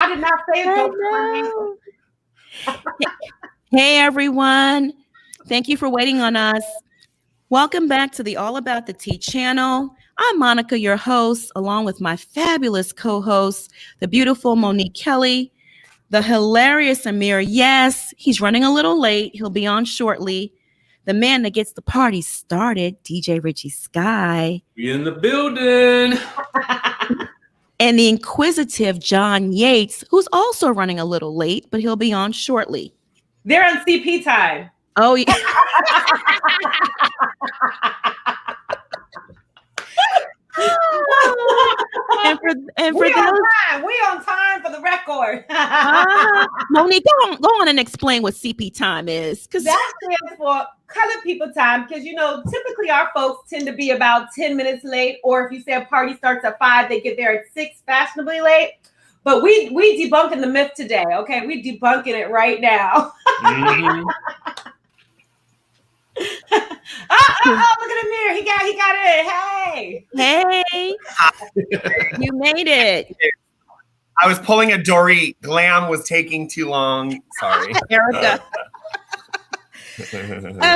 I did not say it. Hey, everyone. Thank you for waiting on us. Welcome back to the All About the Tea channel. I'm Monica, your host, along with my fabulous co-host, the beautiful Monique Kelly, the hilarious Amir. Yes, he's running a little late. He'll be on shortly. The man that gets the party started, DJ Richie Sky. We in the building. And the inquisitive John Yates, who's also running a little late, but he'll be on shortly. They're on CP time. Oh, yeah. and for we those, on time. We on time for the record. Monique, go on and explain what CP time is. That stands for colored people time, because typically our folks tend to be about 10 minutes late, or if you say a party starts at 5, they get there at 6, fashionably late. But we debunking the myth today, okay? We debunking it right now. Mm-hmm. Oh, look at Amir. He got it. Hey. You made it. I was pulling a Dorit. Glam was taking too long. Sorry. Erica.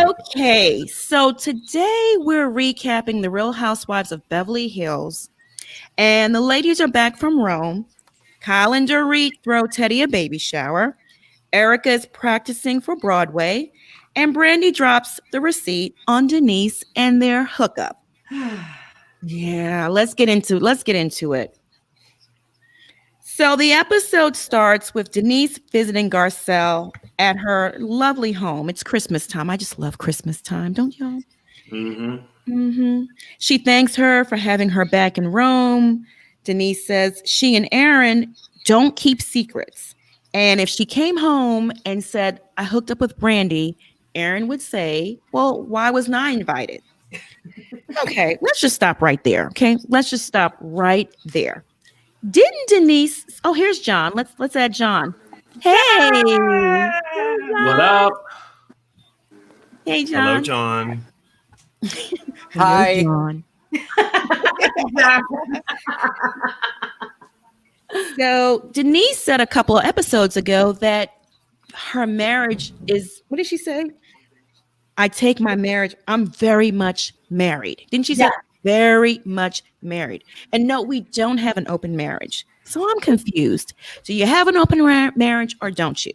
Okay, so today we're recapping the Real Housewives of Beverly Hills. And the ladies are back from Rome. Kyle and Dorit throw Teddi a baby shower. Erica is practicing for Broadway. And Brandi drops the receipt on Denise and their hookup. Yeah, let's get into it. So the episode starts with Denise visiting Garcelle at her lovely home. It's Christmas time. I just love Christmas time, don't y'all? Mm-hmm. Mm-hmm. She thanks her for having her back in Rome. Denise says she and Aaron don't keep secrets. And if she came home and said, I hooked up with Brandi, Aaron would say, well, why wasn't I invited? Okay, let's just stop right there. Okay, let's just stop right there. Didn't Denise? Oh, here's John. Let's add John. Hey, John. What up? Hey, John. Hello, John. Hi, John. So Denise said a couple of episodes ago that her marriage is, what did she say? I take my marriage, I'm very much married. Didn't she say very much married? And no, we don't have an open marriage. So I'm confused. Do you have an open marriage or don't you?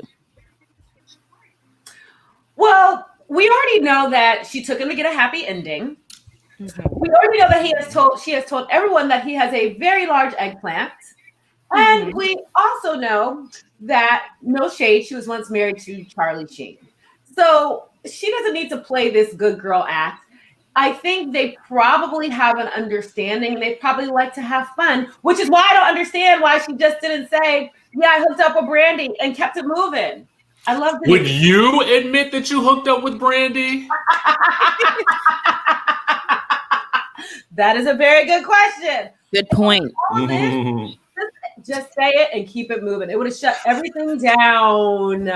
Well, we already know that she took him to get a happy ending. Mm-hmm. We already know that she has told everyone that he has a very large eggplant. And we also know that, no shade, she was once married to Charlie Sheen. So she doesn't need to play this good girl act. I think they probably have an understanding. They probably like to have fun, which is why I don't understand why she just didn't say, yeah, I hooked up with Brandi and kept it moving. I love it. Would you admit that you hooked up with Brandi? That is a very good question. Good point. Just say it and keep it moving. It would have shut everything down.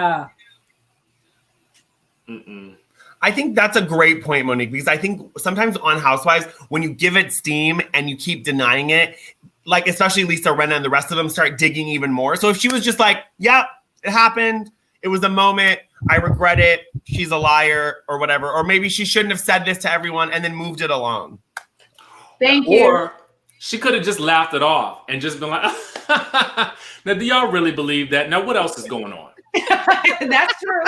I think that's a great point, Monique, because I think sometimes on Housewives, when you give it steam and you keep denying it, like especially Lisa Rinna and the rest of them start digging even more. So if she was just like, yeah, it happened. It was a moment. I regret it. She's a liar or whatever. Or maybe she shouldn't have said this to everyone and then moved it along. Thank you. Or she could have just laughed it off and just been like, now, do y'all really believe that? Now, what else is going on? That's true.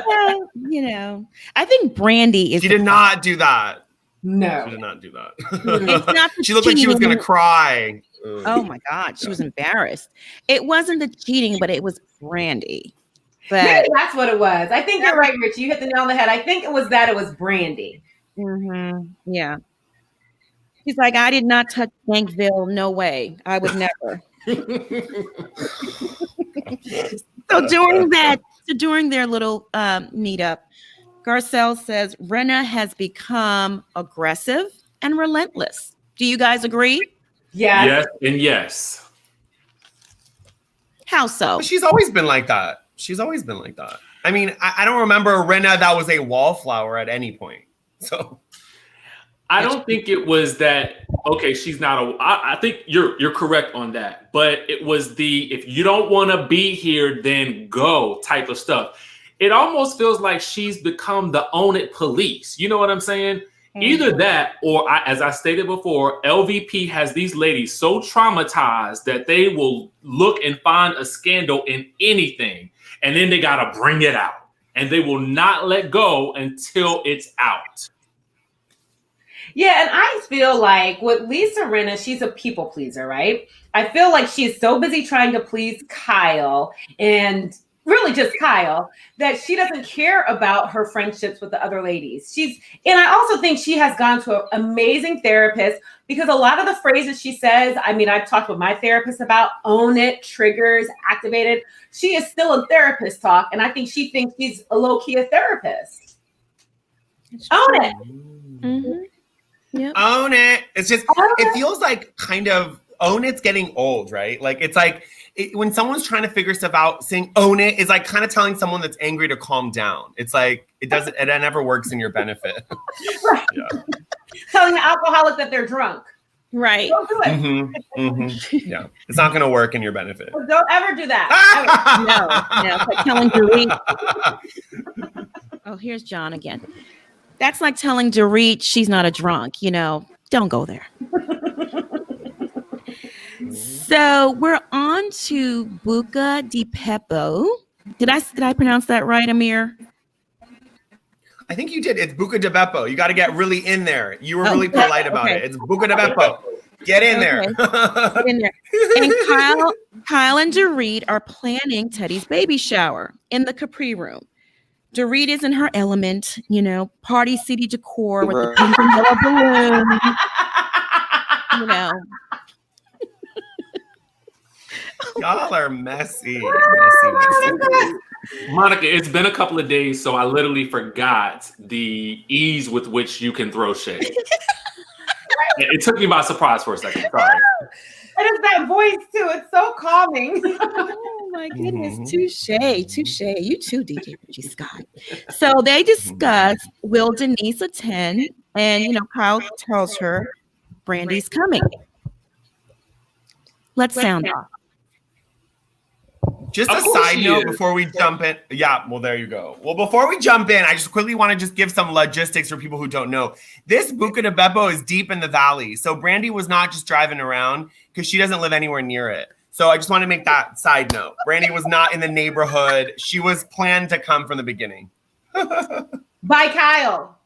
Well, I think Brandi is. She did not do that. No. She did not do that. It's not she looked like she was going to cry. Oh, my God. She was embarrassed. It wasn't the cheating, but it was Brandi. But maybe that's what it was. I think you're right, Rich. You hit the nail on the head. I think it was Brandi. Mm-hmm. Yeah. He's like, I did not touch Bankville. No way. I would never. So during their little meetup, Garcelle says Rinna has become aggressive and relentless. Do you guys agree? Yeah. Yes and yes. How so? But she's always been like that. I mean, I don't remember Rinna that was a wallflower at any point. So I don't think it was that. Okay, she's not I think you're correct on that, but it was the if you don't want to be here, then go type of stuff. It almost feels like she's become the own it police. You know what I'm saying? Either that, or as I stated before, LVP has these ladies so traumatized that they will look and find a scandal in anything, and then they gotta bring it out, and they will not let go until it's out. Yeah, and I feel like with Lisa Rinna, she's a people pleaser, right? I feel like she's so busy trying to please Kyle and really just Kyle that she doesn't care about her friendships with the other ladies. And I also think she has gone to an amazing therapist because a lot of the phrases she says, I mean, I've talked with my therapist about own it, triggers, activated. She is still in therapist talk, and I think she thinks she's a low-key a therapist. Own it. Mm-hmm. Yep. Own it. It's just, it feels like kind of own it's getting old, right? Like it's like when someone's trying to figure stuff out, saying own it is like kind of telling someone that's angry to calm down. It's like it never works in your benefit. Right. Yeah. Telling the alcoholic that they're drunk. Right. Don't do it. Mm-hmm. Mm-hmm. Yeah. It's not going to work in your benefit. Well, don't ever do that. No. It's like telling Dorit. Oh, here's John again. That's like telling Dorit she's not a drunk, don't go there. So we're on to Buca di Beppo. Did I pronounce that right, Amir? I think you did. It's Buca di Beppo. You got to get really in there. You were really polite about it. It's Buca di Beppo. Get in there. Get in there. And Kyle and Dorit are planning Teddi's baby shower in the Capri room. Dorit is in her element, party city decor with the pink and yellow balloons, Y'all are messy. Monica, it's been a couple of days, so I literally forgot the ease with which you can throw shade. It took me by surprise for a second. Sorry. It is that voice too. It's so calming. Oh my goodness. Touche. You too, DJ Richie Scott. So they discuss, will Denise attend? And, Kyle tells her Brandi's coming. Let's sound off. Just a side note before we jump in. Yeah, well, there you go. Well, before we jump in, I just quickly want to just give some logistics for people who don't know. This Buca di Beppo is deep in the valley. So Brandi was not just driving around because she doesn't live anywhere near it. So I just want to make that side note. Brandi was not in the neighborhood. She was planned to come from the beginning. By Kyle.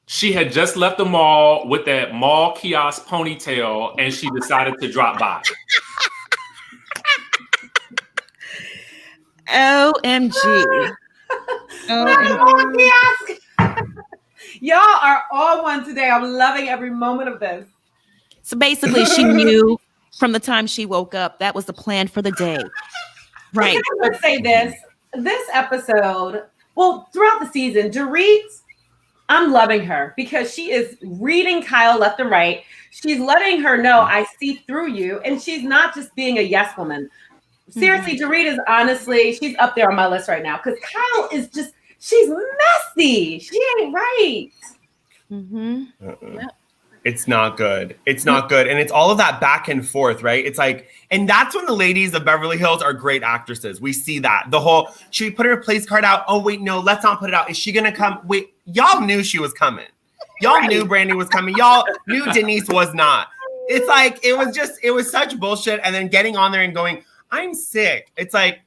She had just left the mall with that mall kiosk ponytail, and she decided to drop by. OMG. Y'all are all one today. I'm loving every moment of this. So basically, she knew from the time she woke up that was the plan for the day. Right. I'm going to say this episode, well, throughout the season, Dorit, I'm loving her because she is reading Kyle left and right. She's letting her know, I see through you. And she's not just being a yes woman. Seriously, Dorit is honestly, she's up there on my list right now because Kyle is just, she's messy. She ain't right. Yep. It's not good. It's not good. And it's all of that back and forth, right? It's like, and that's when the ladies of Beverly Hills are great actresses. We see that. The whole, should we put her place card out? Oh, wait, no, let's not put it out. Is she going to come? Wait, y'all knew she was coming. Y'all knew Brandi was coming. Y'all knew Denise was not. It's like, it was such bullshit. And then getting on there and going, I'm sick. It's like,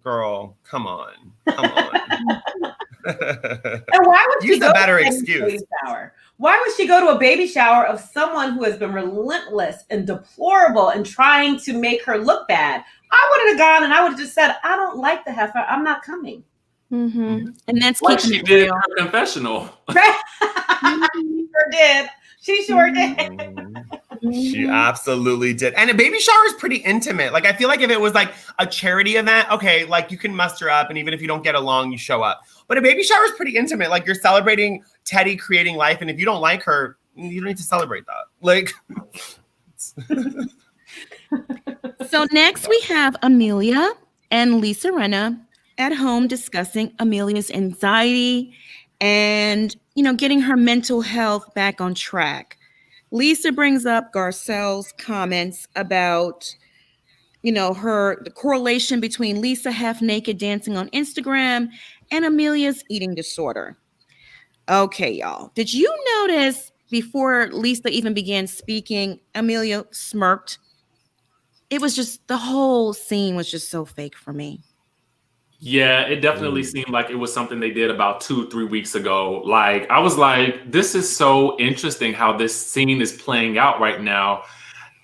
girl, come on. And why would use a better excuse? Why would she go to a baby shower of someone who has been relentless and deplorable and trying to make her look bad? I would have gone and I would have just said, I don't like the heifer. I'm not coming. And that's what she did in her confessional. She sure did. She absolutely did. And a baby shower is pretty intimate. Like, I feel like if it was like a charity event, okay, like you can muster up and even if you don't get along, you show up. But a baby shower is pretty intimate. Like, you're celebrating Teddi creating life. And if you don't like her, you don't need to celebrate that. Like. So next we have Amelia and Lisa Rinna at home discussing Amelia's anxiety and getting her mental health back on track. Lisa brings up Garcelle's comments about, the correlation between Lisa half naked dancing on Instagram and Amelia's eating disorder. Okay, y'all. Did you notice before Lisa even began speaking, Amelia smirked? It was just, the whole scene was just so fake for me. Yeah, it definitely seemed like it was something they did about 2-3 weeks ago. Like, I was like, this is so interesting how this scene is playing out right now.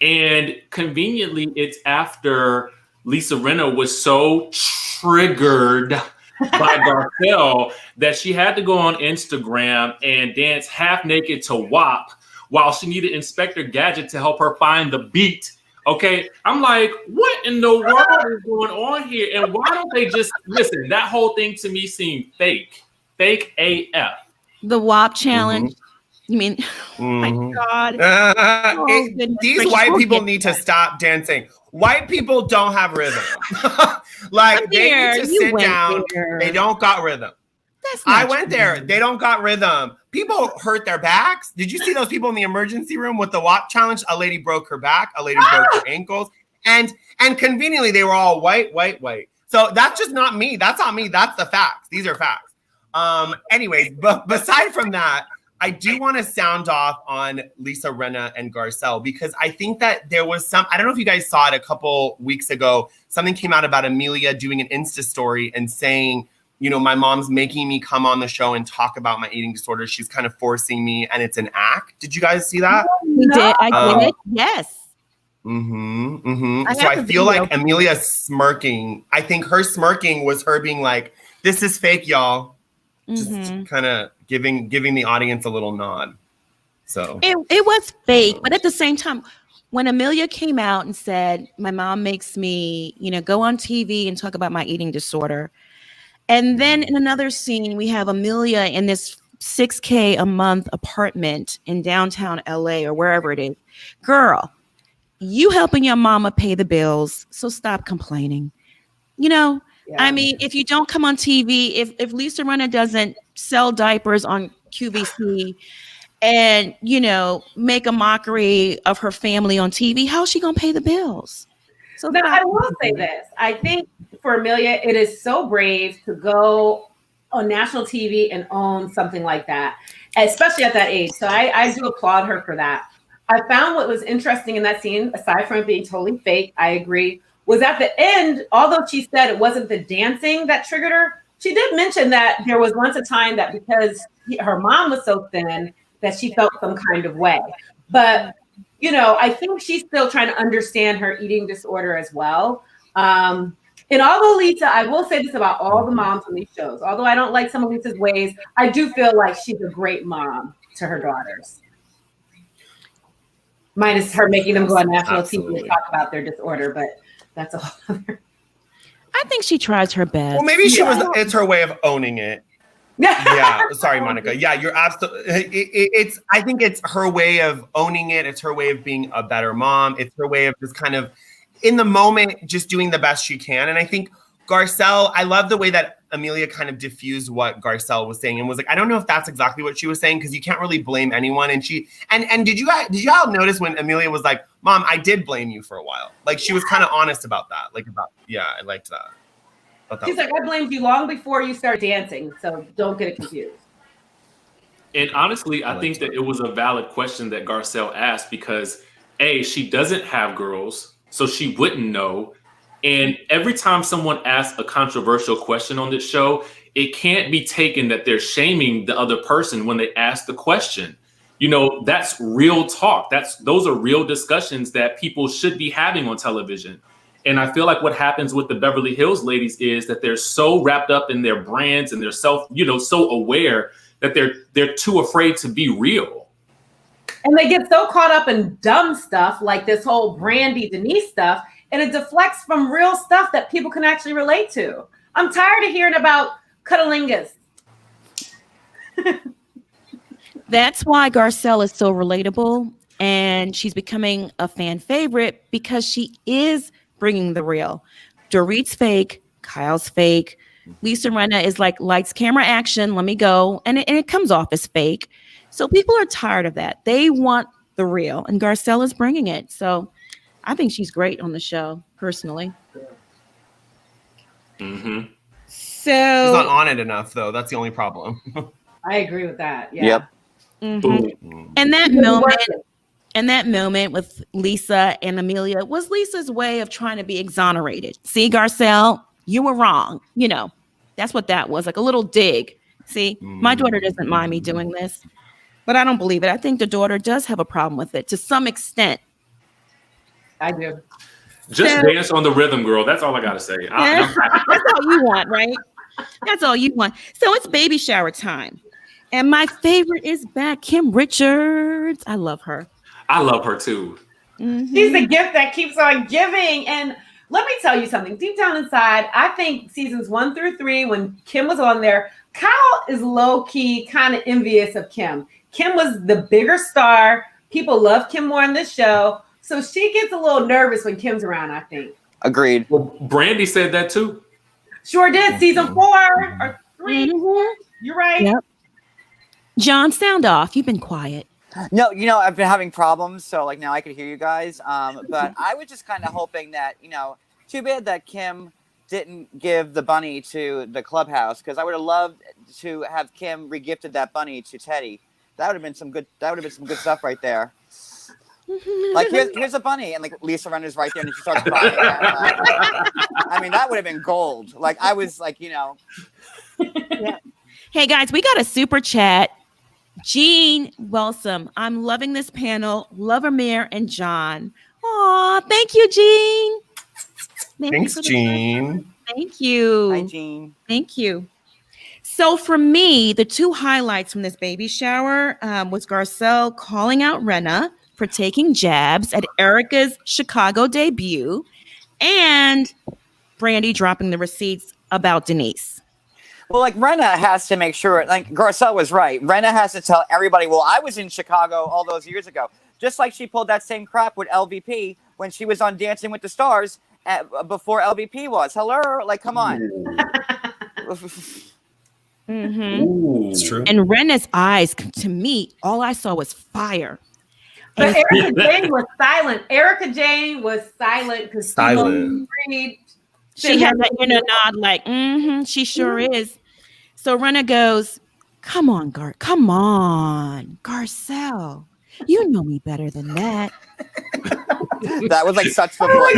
And conveniently, it's after Lisa Rinna was so triggered by Garcelle that she had to go on Instagram and dance half naked to WAP while she needed Inspector Gadget to help her find the beat. Okay, I'm like, what in the world is going on here? And why don't they just listen? That whole thing to me seemed fake AF. The WAP challenge. You mean, oh my God. These white people need to stop dancing. White people don't have rhythm. Like, they need to sit down. They don't got rhythm. I went there. They don't got rhythm. People hurt their backs. Did you see those people in the emergency room with the WAP challenge? A lady broke her back. A lady broke her ankles. And conveniently, they were all white. So that's just not me. That's not me. That's the facts. These are facts. Anyways, but beside from that, I do want to sound off on Lisa Rinna and Garcelle, because I think that there was I don't know if you guys saw it a couple weeks ago, something came out about Amelia doing an Insta story and saying, my mom's making me come on the show and talk about my eating disorder. She's kind of forcing me, and it's an act. Did you guys see that? I did. Yes. So I feel like Amelia's smirking. I think her smirking was her being like, this is fake, y'all. Just kind of giving the audience a little nod. So it was fake, but at the same time, when Amelia came out and said, my mom makes me, go on TV and talk about my eating disorder. And then in another scene, we have Amelia in this $6,000 a month apartment in downtown LA or wherever it is. Girl, you helping your mama pay the bills, so stop complaining. Yeah. I mean, if you don't come on TV, if Lisa Rinna doesn't sell diapers on QVC and, make a mockery of her family on TV, how's she going to pay the bills? So now, I will say this. I think for Amelia, it is so brave to go on national TV and own something like that, especially at that age. So I do applaud her for that. I found what was interesting in that scene, aside from it being totally fake, I agree, was at the end, although she said it wasn't the dancing that triggered her, she did mention that there was once a time that because her mom was so thin that she felt some kind of way. But I think she's still trying to understand her eating disorder as well. And although Lisa, I will say this about all the moms on these shows, although I don't like some of Lisa's ways, I do feel like she's a great mom to her daughters. Minus her making them go on national TV and talk about their disorder, but that's a whole other. I think she tries her best. Well, maybe it's her way of owning it. Yeah, sorry, Monica. Yeah, you're absolutely. I think it's her way of owning it. It's her way of being a better mom. It's her way of just kind of in the moment, just doing the best she can. And I think Garcelle, I love the way that Amelia kind of diffused what Garcelle was saying and was like, I don't know if that's exactly what she was saying, because you can't really blame anyone. And did you all notice when Amelia was like, Mom, I did blame you for a while. Like, she was kind of honest about that. I liked that. She's like, I blamed you long before you started dancing, so don't get it confused. And honestly, I think that it was a valid question that Garcelle asked because, A, she doesn't have girls, so she wouldn't know. And every time someone asks a controversial question on this show, it can't be taken that they're shaming the other person when they ask the question. That's real talk. Those are real discussions that people should be having on television. And I feel like what happens with the Beverly Hills ladies is that they're so wrapped up in their brands and they're so aware that they're too afraid to be real. And they get so caught up in dumb stuff like this whole Brandi Denise stuff, and it deflects from real stuff that people can actually relate to. I'm tired of hearing about cunnilingus. That's why Garcelle is so relatable, and she's becoming a fan favorite because she is bringing the real. Dorit's fake, Kyle's fake, Lisa Rinna is like lights, camera, action. Let me go, and it comes off as fake. So people are tired of that. They want the real, and Garcelle is bringing it. So I think she's great on the show, personally. Mm-hmm. So she's not on it enough, though. That's the only problem. I agree with that. Yeah. Yep. Mm-hmm. And that moment with Lisa and Amelia was Lisa's way of trying to be exonerated. See, Garcelle, you were wrong. You know, that's what that was, like a little dig. See, my daughter doesn't mind me doing this, but I don't believe it. I think the daughter does have a problem with it to some extent. I do. Just dance on the rhythm, girl. That's all I got to say. That's all you want, right? That's all you want. So it's baby shower time. And my favorite is back, Kim Richards. I love her. I love her too. Mm-hmm. She's the gift that keeps on giving. And let me tell you something. Deep down inside, I think seasons 1 through 3, when Kim was on there, Kyle is low-key kind of envious of Kim. Kim was the bigger star. People love Kim more on this show. So she gets a little nervous when Kim's around, I think. Agreed. Well, Brandi said that too. Sure did. Season 4 or 3. Mm-hmm. You're right. Yep. John, sound off. You've been quiet. No, I've been having problems, so like now I could hear you guys. But I was just kind of hoping that, too bad that Kim didn't give the bunny to the clubhouse, because I would have loved to have Kim regifted that bunny to Teddi. That would have been some good stuff right there. Like here's a bunny, and like Lisa Rinna's right there, and she starts crying. I mean, that would have been gold. Like I was like, Yeah. Hey guys, we got a super chat. Jean Wellsome, I'm loving this panel. Love Amir and John. Aw, thank you, Jean. Thanks, Jean. Thank you. Hi, Jean. Thank you. So for me, the two highlights from this baby shower was Garcelle calling out Rinna for taking jabs at Erica's Chicago debut, and Brandi dropping the receipts about Denise. Well, like Rinna has to make sure, like Garcelle was right. Rinna has to tell everybody, well, I was in Chicago all those years ago. Just like she pulled that same crap with LVP when she was on Dancing with the Stars before LVP was. Hello? Like, come on. Mm-hmm. Ooh. It's true. And Rinna's eyes, to me, all I saw was fire. But Erica Jane was silent. Erica Jane was silent because she had that inner nod like, she sure is. So Rinna goes, come on, Garcelle. You know me better than that. That was like such the voice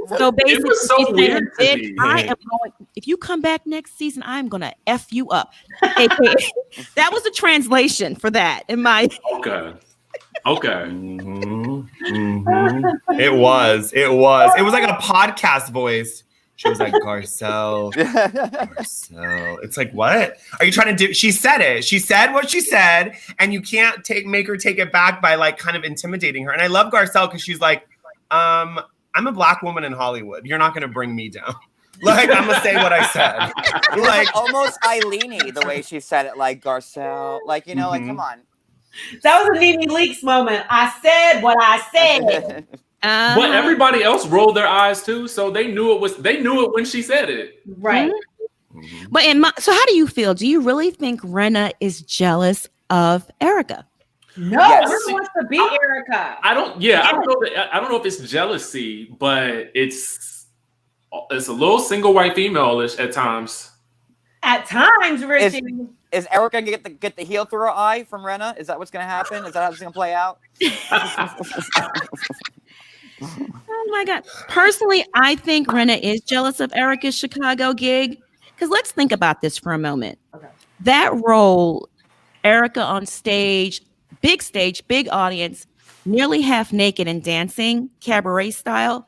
too. So basically, it was so weird to me. I am going. If you come back next season, I'm gonna F you up. That was the translation for that. In my Okay. Mm-hmm. Mm-hmm. It was like a podcast voice. She was like, Garcelle. It's like, what are you trying to do? She said it. She said what she said, and you can't make her take it back by like kind of intimidating her. And I love Garcelle because she's like, I'm a Black woman in Hollywood. You're not gonna bring me down. Like, I'm gonna say what I said. Like almost Eileen-y the way she said it, like Garcelle. Like, like come on. That was a Nene Leakes moment. I said what I said. But everybody else rolled their eyes too, so they knew it when she said it. Right. Mm-hmm. But so how do you feel? Do you really think Rinna is jealous of Erica? No, Yes. Rinna wants to be Erica. I don't know if it's jealousy, but it's a little single white female-ish at times. At times, Richie. Is Erica gonna get the heel through her eye from Rinna? Is that what's gonna happen? Is that how it's gonna play out? Oh my God. Personally, I think Rinna is jealous of Erica's Chicago gig. Because let's think about this for a moment. Okay. That role, Erica on stage, big audience, nearly half naked and dancing, cabaret style,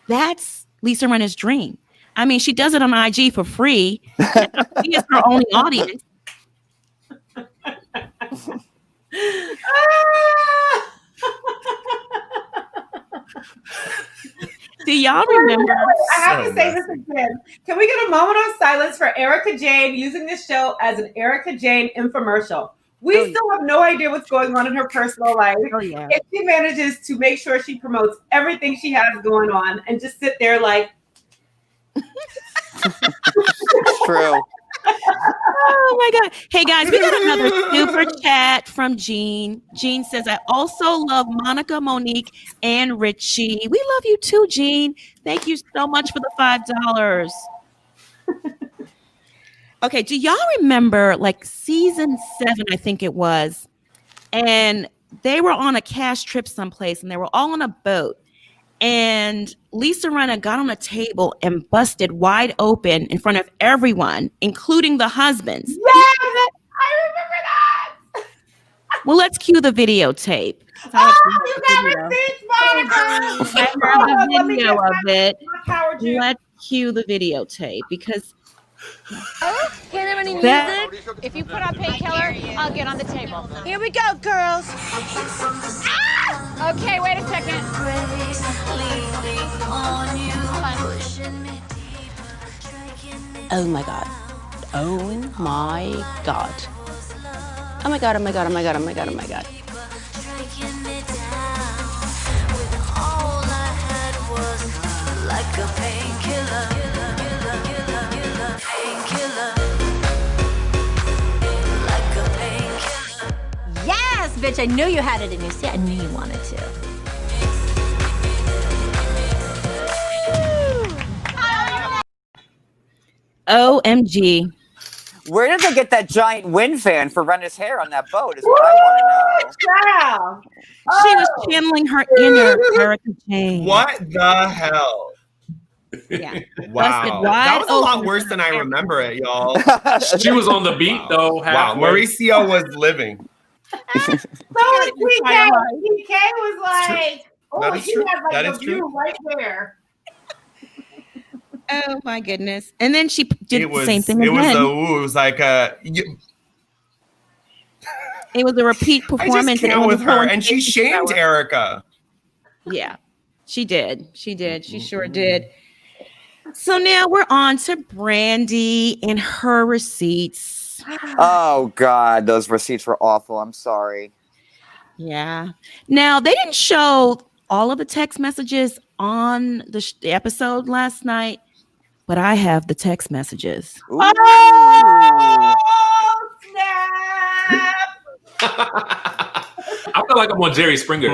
that's Lisa Rinna's dream. I mean, she does it on IG for free. She is her only audience. Do y'all remember? I have to say this again. Can we get a moment of silence for Erica Jane using this show as an Erica Jane infomercial? We still have no idea what's going on in her personal life. Oh, yeah. If she manages to make sure she promotes everything she has going on and just sit there like, It's true. Oh my God. Hey guys, we have another super chat from Jean. Jean says, I also love Monica, Monique, and Richie. We love you too, Jean. Thank you so much for the $5. Okay, do y'all remember like season 7, I think it was, and they were on a cash trip someplace and they were all on a boat. And Lisa Rinna got on a table and busted wide open in front of everyone, including the husbands. Yes, I remember that. Well, let's cue the videotape. Oh, you got receipts, Monica. I have the video of it. Howard, you. Let's cue the videotape because Can't have any that music. If you put on painkiller, I'll get on the table. Here we go, girls. Ah! Okay, wait a second. Oh my God. Oh my God. Oh my God, oh my God, oh my God, oh my God, oh my God. Yes, bitch, I knew you had it in you. See, I knew you wanted to. OMG. Where did they get that giant wind fan for Renna's hair on that boat? Is what I want to know. Wow. She was channeling her inner Erica Jane. What the hell? Yeah. Wow. That was a lot worse than I remember it, y'all. She was on the beat though. Wow. Halfway. Mauricio was living. So was PK. PK was like, That oh, is he true. had like That the is true. view right there. Oh my goodness. And then she did It was, the same thing it again. it was like a. It was a repeat I performance. just can't and it was with her, her and she shamed Erica. Yeah, she did. She did. She sure did. So now we're on to Brandi and her receipts. Oh God, those receipts were awful. I'm sorry. Yeah. Now they didn't show all of the text messages on the episode last night, but I have the text messages. Ooh. Oh, snap. I feel like I'm on Jerry Springer.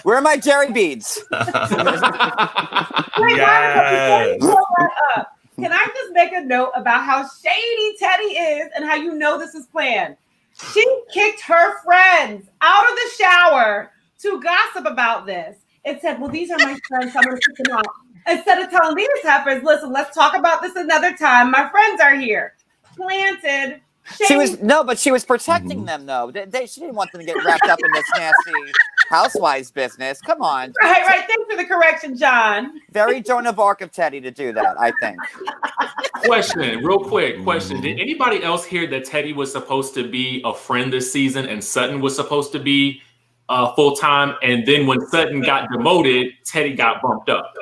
Where are my Jerry beads? Wait, Yes. Monica, before you pull that up, can I just make a note about how shady Teddi is and how you know this is planned? She kicked her friends out of the shower to gossip about this and said, well, these are my friends, so I'm going to kick them out. Instead of telling these heifers, listen, let's talk about this another time. My friends are here. Planted. She was protecting them though. She didn't want them to get wrapped up in this nasty housewives business. Come on. Right. Thanks for the correction, John. Very Joan of Arc of Teddi to do that, I think. Real quick question. Did anybody else hear that Teddi was supposed to be a friend this season and Sutton was supposed to be full-time? And then when Sutton got demoted, Teddi got bumped up.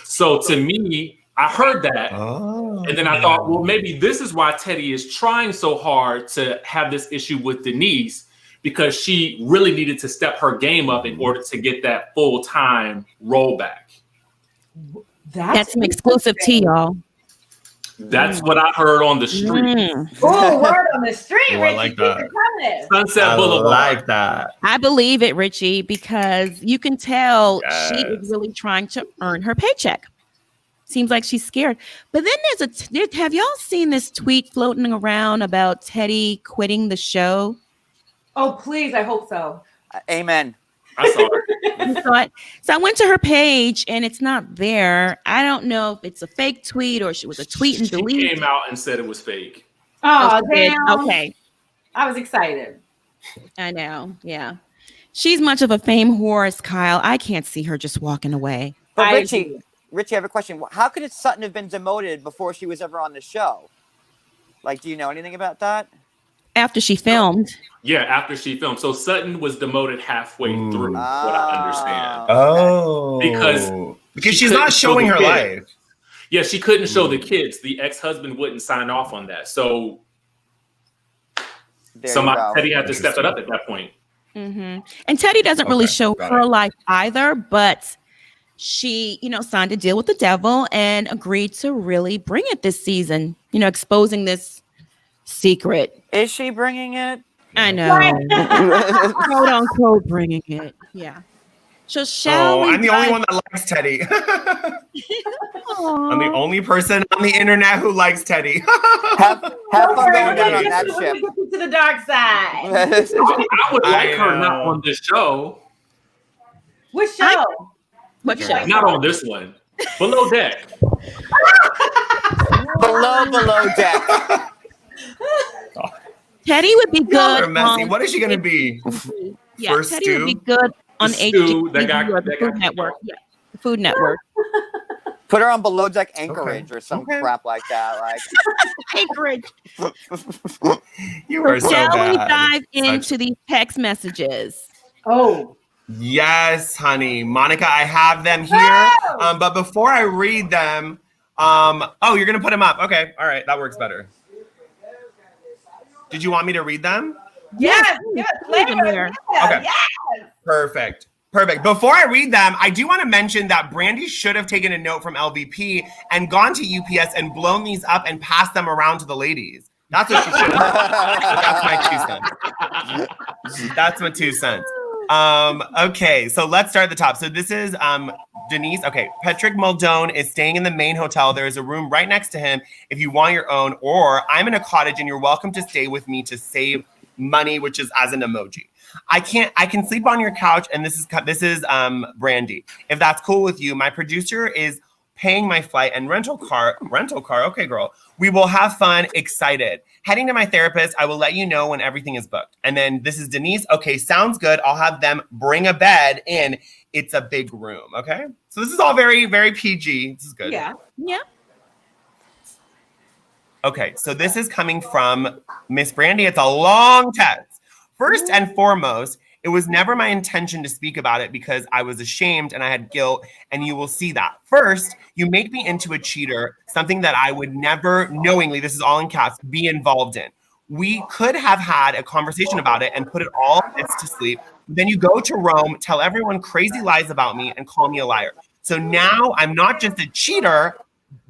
So to me, I heard that. Oh. And then I thought, well, maybe this is why Teddi is trying so hard to have this issue with Denise, because she really needed to step her game up in order to get that full-time rollback. That's some exclusive tea, y'all. That's what I heard on the street. Oh, word on the street, Oh, I Richie. like Keep that. it coming. Sunset Boulevard. like that. I believe it, Richie, because you can tell she Yes. is really trying to earn her paycheck. Seems like she's scared. But then have y'all seen this tweet floating around about Teddi quitting the show? Oh, please. I hope so. Amen. I saw it. You saw it? So I went to her page and it's not there. I don't know if it's a fake tweet or she was a tweet and She delete. came out and said it was fake. Oh, She did. damn. Okay. I was excited. I know. Yeah. She's much of a fame whore as Kyle. I can't see her just walking away. But I Richie, agree. I have a question. How could Sutton have been demoted before she was ever on the show? Like, do you know anything about that? After she filmed. Yeah, after she filmed. So Sutton was demoted halfway through, what I understand. Oh. she Because she's couldn't not show showing the her kids. life. Yeah, she couldn't show the kids. The ex-husband wouldn't sign off on that. So There somebody you go. Teddi had to step it up at that point. Mm-hmm. And Teddi doesn't really show got her it. life either, but she, signed a deal with the devil and agreed to really bring it this season, exposing this secret. Is she bringing it? I know. Quote unquote bringing it. Yeah. So shall we I'm the only one that likes Teddi. I'm the only person on the internet who likes Teddi. Have fun going down on that We're ship. gonna get you to the dark side. I would like her not on this show. Which show? What show? Not on this one. Below Deck. below deck. Teddi would be Y'all are good. messy. What is she gonna be? Yeah, First Teddi stew? would be good on Stew, HGTV or the Food Network. Yeah, the Food Network. Put her on Below Deck Anchorage or some crap like that. Like Anchorage. You are so Shall we bad. dive into these text messages? Oh. Yes, honey. Monica, I have them here. But before I read them, you're gonna put them up. Okay, all right, that works better. Did you want me to read them? Yes. Leave them here. Okay. Yes. Perfect. Before I read them, I do want to mention that Brandi should have taken a note from LVP and gone to UPS and blown these up and passed them around to the ladies. That's what she should have. That's my 2 cents. That's my 2 cents. Okay, so let's start at the top. So this is Denise. Okay, Patrick Muldoon is staying in the main hotel. There is a room right next to him if you want your own, or I'm in a cottage and you're welcome to stay with me to save money, which is as an emoji. I can sleep on your couch, and this is Brandi. If that's cool with you, my producer is paying my flight and rental car. Okay, girl. We will have fun. Excited. Heading to my therapist. I will let you know when everything is booked. And then this is Denise. Okay, sounds good. I'll have them bring a bed in. It's a big room. Okay. So this is all very, very PG. This is good. Yeah. Okay, so this is coming from Miss Brandi. It's a long text. First and foremost, it was never my intention to speak about it because I was ashamed and I had guilt, and you will see that. First, you make me into a cheater, something that I would never knowingly, this is all in caps, be involved in. We could have had a conversation about it and put it all to sleep. Then you go to Rome, tell everyone crazy lies about me, and call me a liar. So now I'm not just a cheater,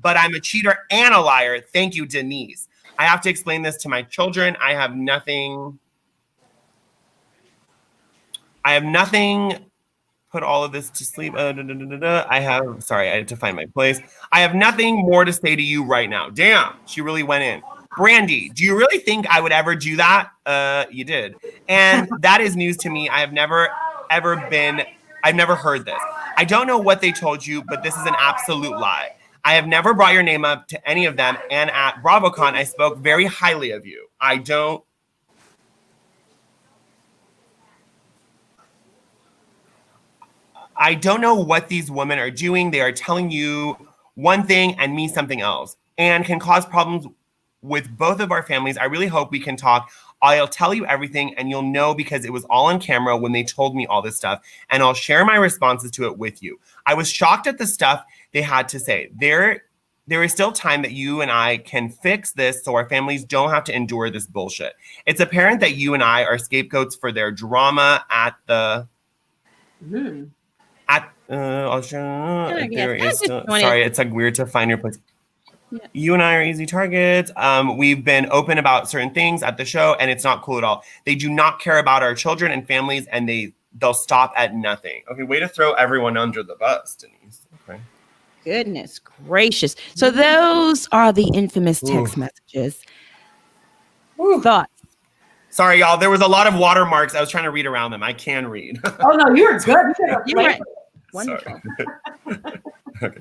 but I'm a cheater and a liar. Thank you, Denise. I have to explain this to my children. I have nothing. Put all of this to sleep. I had to find my place. I have nothing more to say to you right now. Damn, she really went in. Brandi, do you really think I would ever do that? You did. And that is news to me. I've never heard this. I don't know what they told you, but this is an absolute lie. I have never brought your name up to any of them. And at BravoCon, I spoke very highly of you. I don't know what these women are doing. They are telling you one thing and me something else, and can cause problems with both of our families. I really hope we can talk. I'll tell you everything and you'll know because it was all on camera when they told me all this stuff, and I'll share my responses to it with you. I was shocked at the stuff they had to say. There is still time that you and I can fix this so our families don't have to endure this bullshit. It's apparent that you and I are scapegoats for their drama at the... Sorry, it's like weird to find your place. Yeah. You and I are easy targets. We've been open about certain things at the show, and it's not cool at all. They do not care about our children and families, and they'll stop at nothing. Okay, way to throw everyone under the bus, Denise. Okay. Goodness gracious. So those are the infamous text messages. Thoughts? Sorry, y'all. There was a lot of watermarks. I was trying to read around them. I can read. Oh, no, you were good. You were right. wonderful. Okay.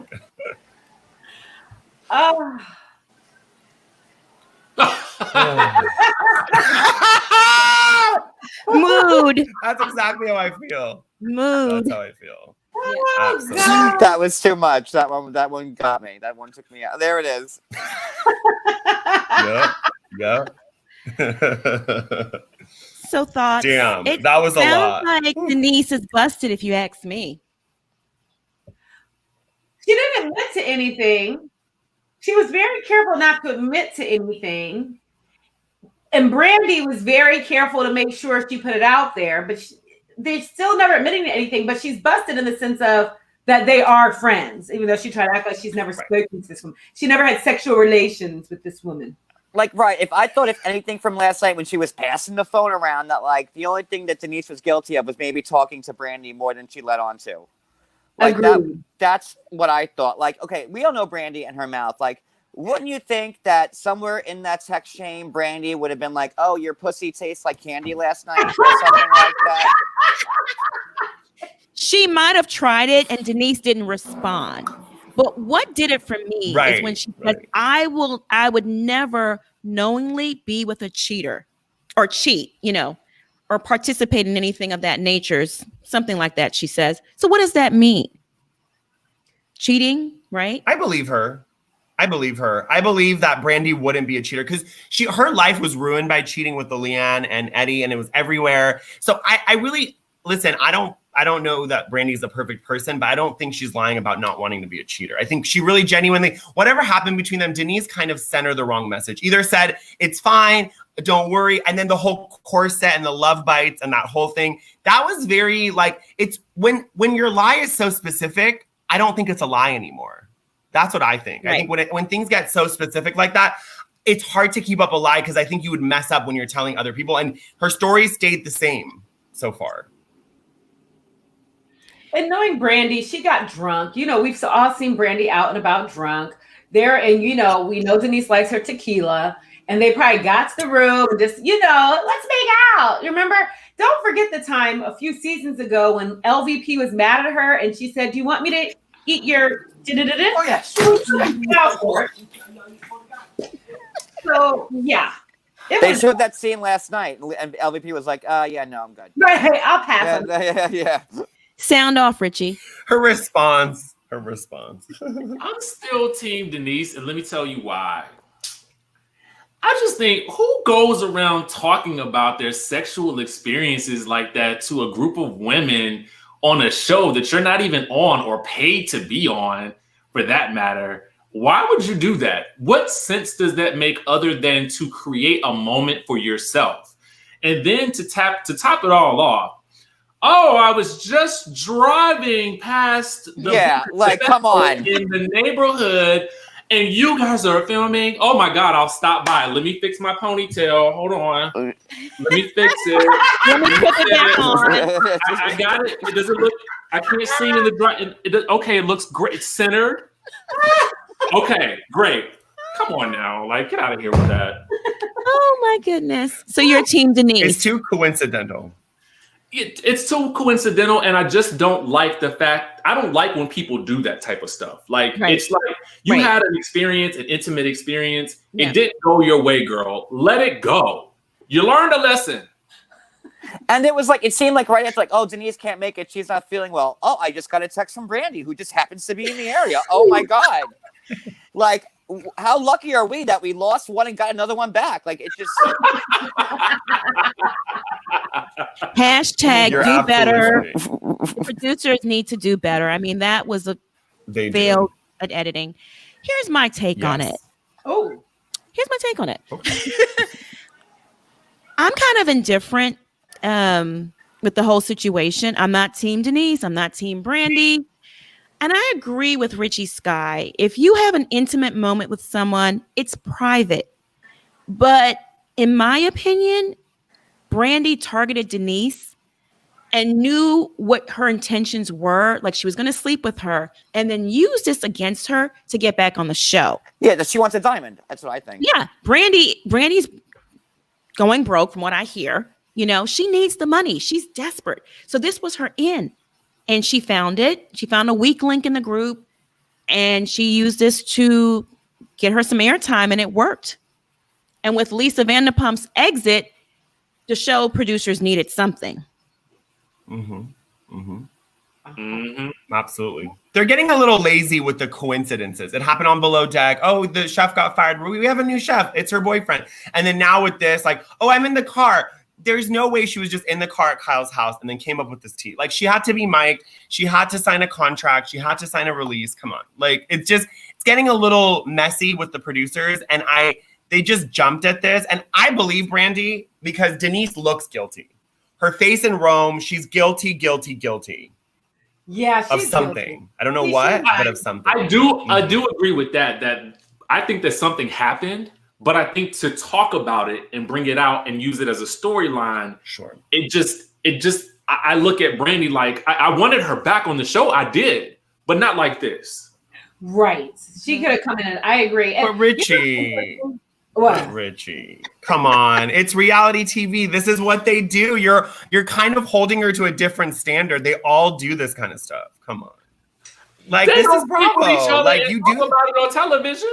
Mood. That's exactly how I feel. Mood. That's how I feel. Oh, God. That was too much. That one got me. That one took me out. There it is. Yep. So thoughts. Damn, that was a lot. Sounds like Denise is busted, if you ask me. She didn't admit to anything. She was very careful not to admit to anything. And Brandi was very careful to make sure she put it out there. But they're still never admitting to anything. But she's busted in the sense of that they are friends, even though she tried to act like she's never spoken to this woman. She never had sexual relations with this woman. Like, right, if I thought, if anything, from last night when she was passing the phone around, that, like, the only thing that Denise was guilty of was maybe talking to Brandi more than she let on to. Like, that's what I thought. Like, okay, we all know Brandi and her mouth. Like, wouldn't you think that somewhere in that text chain, Brandi would have been like, oh, your pussy tastes like candy last night, or something like that? She might have tried it and Denise didn't respond. But what did it for me is when she said, I would never knowingly be with a cheater or cheat, or participate in anything of that nature, something like that, she says. So what does that mean? Cheating, right? I believe her. I believe that Brandi wouldn't be a cheater because her life was ruined by cheating with the Leanne and Eddie, and it was everywhere. So I really, listen, I don't know that Brandi's the perfect person, but I don't think she's lying about not wanting to be a cheater. I think she really genuinely, whatever happened between them, Denise kind of sent her the wrong message. Either said, it's fine, don't worry. And then the whole corset and the love bites and that whole thing, that was very like, it's when your lie is so specific, I don't think it's a lie anymore. That's what I think. Right. I think when things get so specific like that, it's hard to keep up a lie because I think you would mess up when you're telling other people. And her story stayed the same so far. And knowing Brandi, she got drunk. We've all seen Brandi out and about drunk there. And, we know Denise likes her tequila. And they probably got to the room and just, let's make out. You remember? Don't forget the time a few seasons ago when LVP was mad at her and she said, do you want me to eat your... Oh, yes. So, yeah. They showed that scene last night, and LVP was like, yeah, no, I'm good. Right, hey, I'll pass. Yeah. Sound off, Richie. Her response. I'm still Team Denise, and let me tell you why. I just think, who goes around talking about their sexual experiences like that to a group of women on a show that you're not even on or paid to be on, for that matter? Why would you do that? What sense does that make other than to create a moment for yourself? And then to top it all off, I was just driving past the come on, in the neighborhood, and you guys are filming. Oh my God, I'll stop by. Let me fix my ponytail. Hold on. Let me fix it. Let me put it back on. I got it. It doesn't look, I can't see in the dry. Okay, it looks great. It's centered. Okay, great. Come on now. Like, get out of here with that. Oh my goodness. So you're Team Denise. It's too coincidental. It's so coincidental, and I just don't like the fact. I don't like when people do that type of stuff. Like, It's like you had an experience, an intimate experience. Yeah. It didn't go your way, girl. Let it go. You learned a lesson. And it was like, it seemed like right after, like, oh, Denise can't make it. She's not feeling well. Oh, I just got a text from Brandi, who just happens to be in the area. Oh my God. Like, how lucky are we that we lost one and got another one back? Like, it's just... Hashtag do better. The producers need to do better. I mean, that was a failed at editing. Here's my take on it. Here's my take on it. Okay. I'm kind of indifferent with the whole situation. I'm not Team Denise. I'm not Team Brandi. And I agree with Richie Sky. If you have an intimate moment with someone, it's private. But in my opinion, Brandi targeted Denise and knew what her intentions were. Like, she was going to sleep with her and then use this against her to get back on the show. Yeah, that she wants a diamond. That's what I think. Yeah, Brandi's going broke from what I hear. She needs the money. She's desperate. So this was her in. And she found it. She found a weak link in the group. And she used this to get her some airtime, and it worked. And with Lisa Vanderpump's exit, the show producers needed something. Absolutely. They're getting a little lazy with the coincidences. It happened on Below Deck. Oh, the chef got fired. We have a new chef. It's her boyfriend. And then now with this, like, oh, I'm in the car. There's no way she was just in the car at Kyle's house and then came up with this tea. Like, she had to be mic'd. She had to sign a contract. She had to sign a release. Come on. Like, it's getting a little messy with the producers. And they just jumped at this. And I believe Brandi because Denise looks guilty. Her face in Rome, she's guilty. Yeah, of she's something. guilty. I don't know She what, should- but of something. I do agree with that. That I think that something happened, but I think to talk about it and bring it out and use it as a storyline, Sure. it just I look at Brandi like I wanted her back on the show. I did, but not like this. Right. She could have come in. I agree. And But Richie. what? Richie, come on. It's reality TV. This is what they do. You're kind of holding her to a different standard. They all do this kind of stuff. Come on. Like, They this don't is sleep with each Bravo. other Like, and you talk do. about it on television.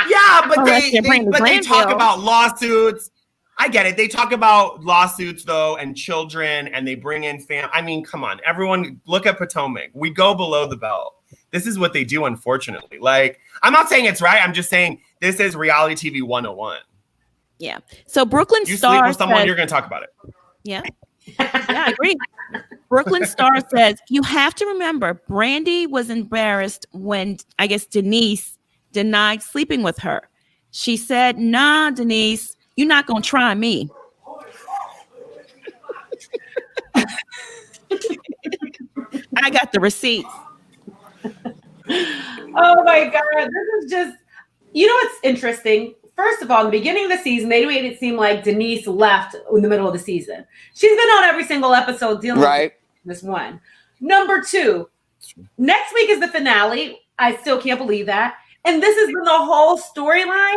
Yeah, but that's your Brandi they talk Glanville. about lawsuits. I get it. They talk about lawsuits, though, and children, and they bring in I mean, come on. Everyone, look at Potomac. We go below the belt. This is what they do, unfortunately. Like, I'm not saying it's right. I'm just saying this is reality TV 101. Yeah. So Brooklyn You Star sleep with someone, says- you're going to talk about it. Yeah. Yeah, I agree. Brooklyn Star says, you have to remember, Brandi was embarrassed when, I guess, Denise denied sleeping with her. She said, nah, Denise, you're not going to try me. I got the receipts. Oh my God. This is just, you know what's interesting? First of all, in the beginning of the season, they made it seem like Denise left in the middle of the season. She's been on every single episode dealing with this one. Number two, next week is the finale. I still can't believe that. And this has been the whole storyline.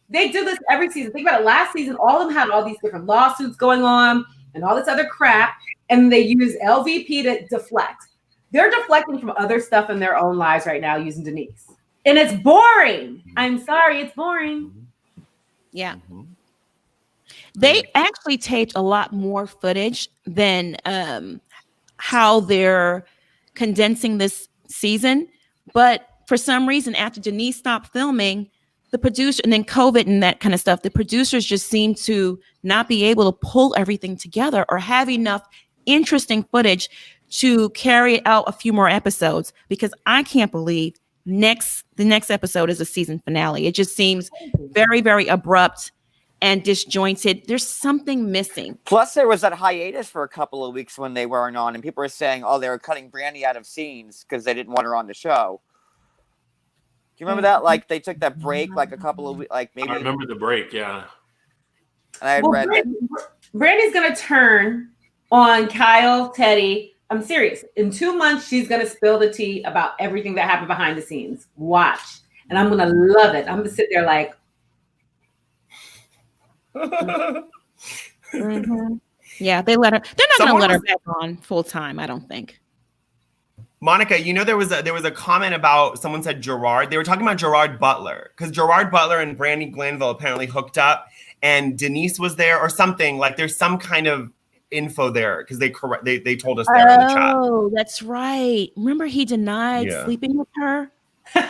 They do this every season. Think about it. Last season, all of them had all these different lawsuits going on and all this other crap. And they use LVP to deflect. They're deflecting from other stuff in their own lives right now using Denise. And it's boring. I'm sorry, it's boring. Yeah. They actually taped a lot more footage than how they're condensing this season. But for some reason, after Denise stopped filming, the producer, and then COVID and that kind of stuff, the producers just seem to not be able to pull everything together or have enough interesting footage to carry out a few more episodes, because I can't believe the next episode is a season finale. It just seems very, very abrupt and disjointed. There's something missing. Plus, there was that hiatus for a couple of weeks when they weren't on, and people were saying, oh, they were cutting Brandi out of scenes because they didn't want her on the show. Do you remember that? Like, they took that break, like a couple of weeks, like maybe. I remember the break, yeah. And I had read that. Brandi's going to turn on Kyle, Teddi. I'm serious. In 2 months, she's going to spill the tea about everything that happened behind the scenes. Watch. And I'm going to love it. I'm going to sit there like. Yeah, they're not going to let her back on full time, I don't think. Monica, you know, there was a comment about, someone said Gerard. They were talking about Gerard Butler, because Gerard Butler and Brandi Glanville apparently hooked up, and Denise was there or something. Like, there's some kind of info there, because they told us there in the chat. Oh, that's right. Remember, he denied sleeping with her. So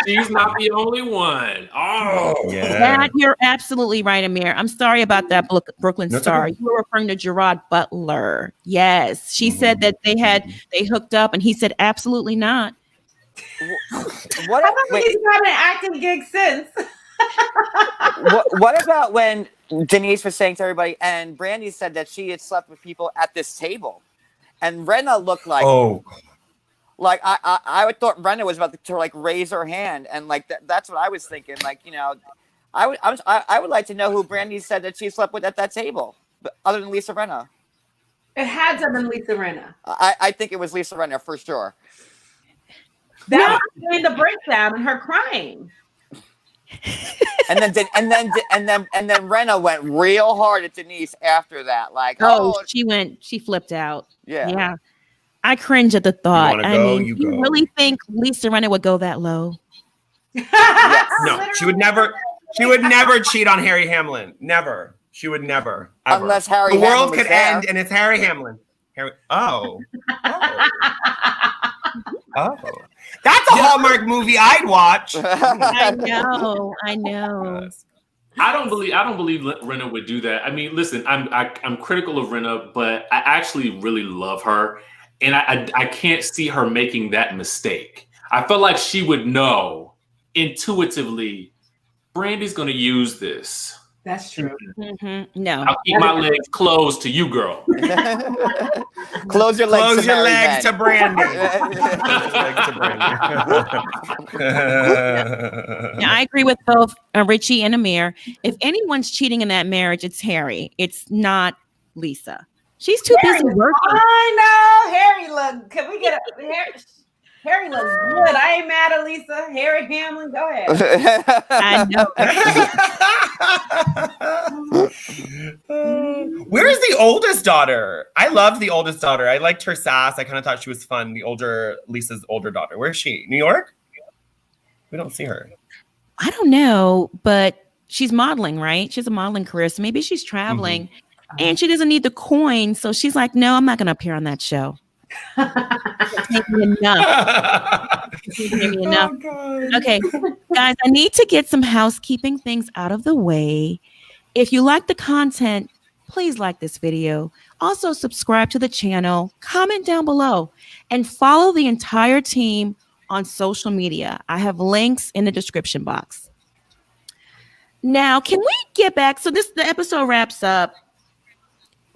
she's not the only one. Oh, yeah. That, you're absolutely right, Amir. I'm sorry about that, Brooklyn Star. Okay. You were referring to Gerard Butler. Yes, she said that they hooked up, and he said absolutely not. What? He's had an acting gig since. What about when Denise was saying to everybody, and Brandi said that she had slept with people at this table, and Renna looked like, like I would thought Renna was about to like raise her hand, and like that's what I was thinking. Like, you know, I would like to know who Brandi said that she slept with at that table, but other than Lisa Renna. It had to have been Lisa Renna. I think it was Lisa Renna for sure. That was during the breakdown and her crying. and then Renna went real hard at Denise after that. Like, she flipped out. Yeah. I cringe at the thought. I mean, you really think Lisa Renna would go that low? Yes. No, she would never cheat on Harry Hamlin. Never. She would never. Ever. Unless Harry the Hamlin world was could there. end and it's Harry Hamlin. Oh. That's a Hallmark movie I'd watch. I know. I don't believe Renna would do that. I mean, listen, I'm critical of Renna, but I actually really love her, and I can't see her making that mistake. I feel like she would know intuitively, Brandi's going to use this. That's true. No. I'll keep my legs closed to you, girl. Close your legs. Close to your married legs to men. Brandi. Now, I agree with both Richie and Amir. If anyone's cheating in that marriage, it's Harry. It's not Lisa. She's too busy working. I know. Harry look. Can we get a Harry looks good. I ain't mad at Lisa. Harry Hamlin, go ahead. I know. Where's the oldest daughter? I loved the oldest daughter. I liked her sass. I kind of thought she was fun. Lisa's older daughter. Where's she? New York? We don't see her. I don't know, but she's modeling, right? She has a modeling career, so maybe she's traveling and she doesn't need the coin. So she's like, no, I'm not going to appear on that show. Take me enough. Oh, okay, guys, I need to get some housekeeping things out of the way. If you like the content, please like this video. Also, subscribe to the channel, comment down below, and follow the entire team on social media. I have links in the description box. Now, can we get back? So the episode wraps up.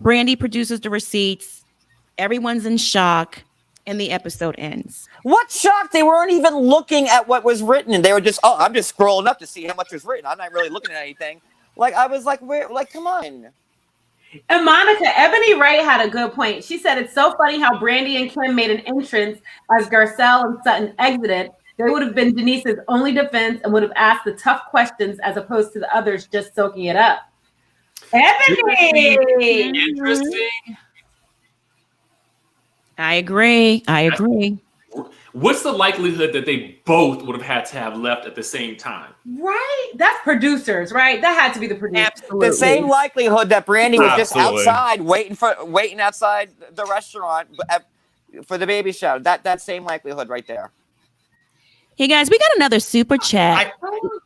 Brandi produces the receipts. Everyone's in shock, and the episode ends. What shock? They weren't even looking at what was written, and they were just, I'm just scrolling up to see how much was written. I'm not really looking at anything. Like, I was like, come on. And Monica, Ebony Wright had a good point. She said, it's so funny how Brandi and Kim made an entrance as Garcelle and Sutton exited. They would have been Denise's only defense and would have asked the tough questions as opposed to the others just soaking it up. Ebony! Interesting. I agree. What's the likelihood that they both would have had to have left at the same time? Right? That's producers, right? That had to be the producers. Absolutely. The same likelihood that Brandi was just Absolutely. outside waiting outside the restaurant for the baby shower. That same likelihood right there. Hey guys, we got another super chat.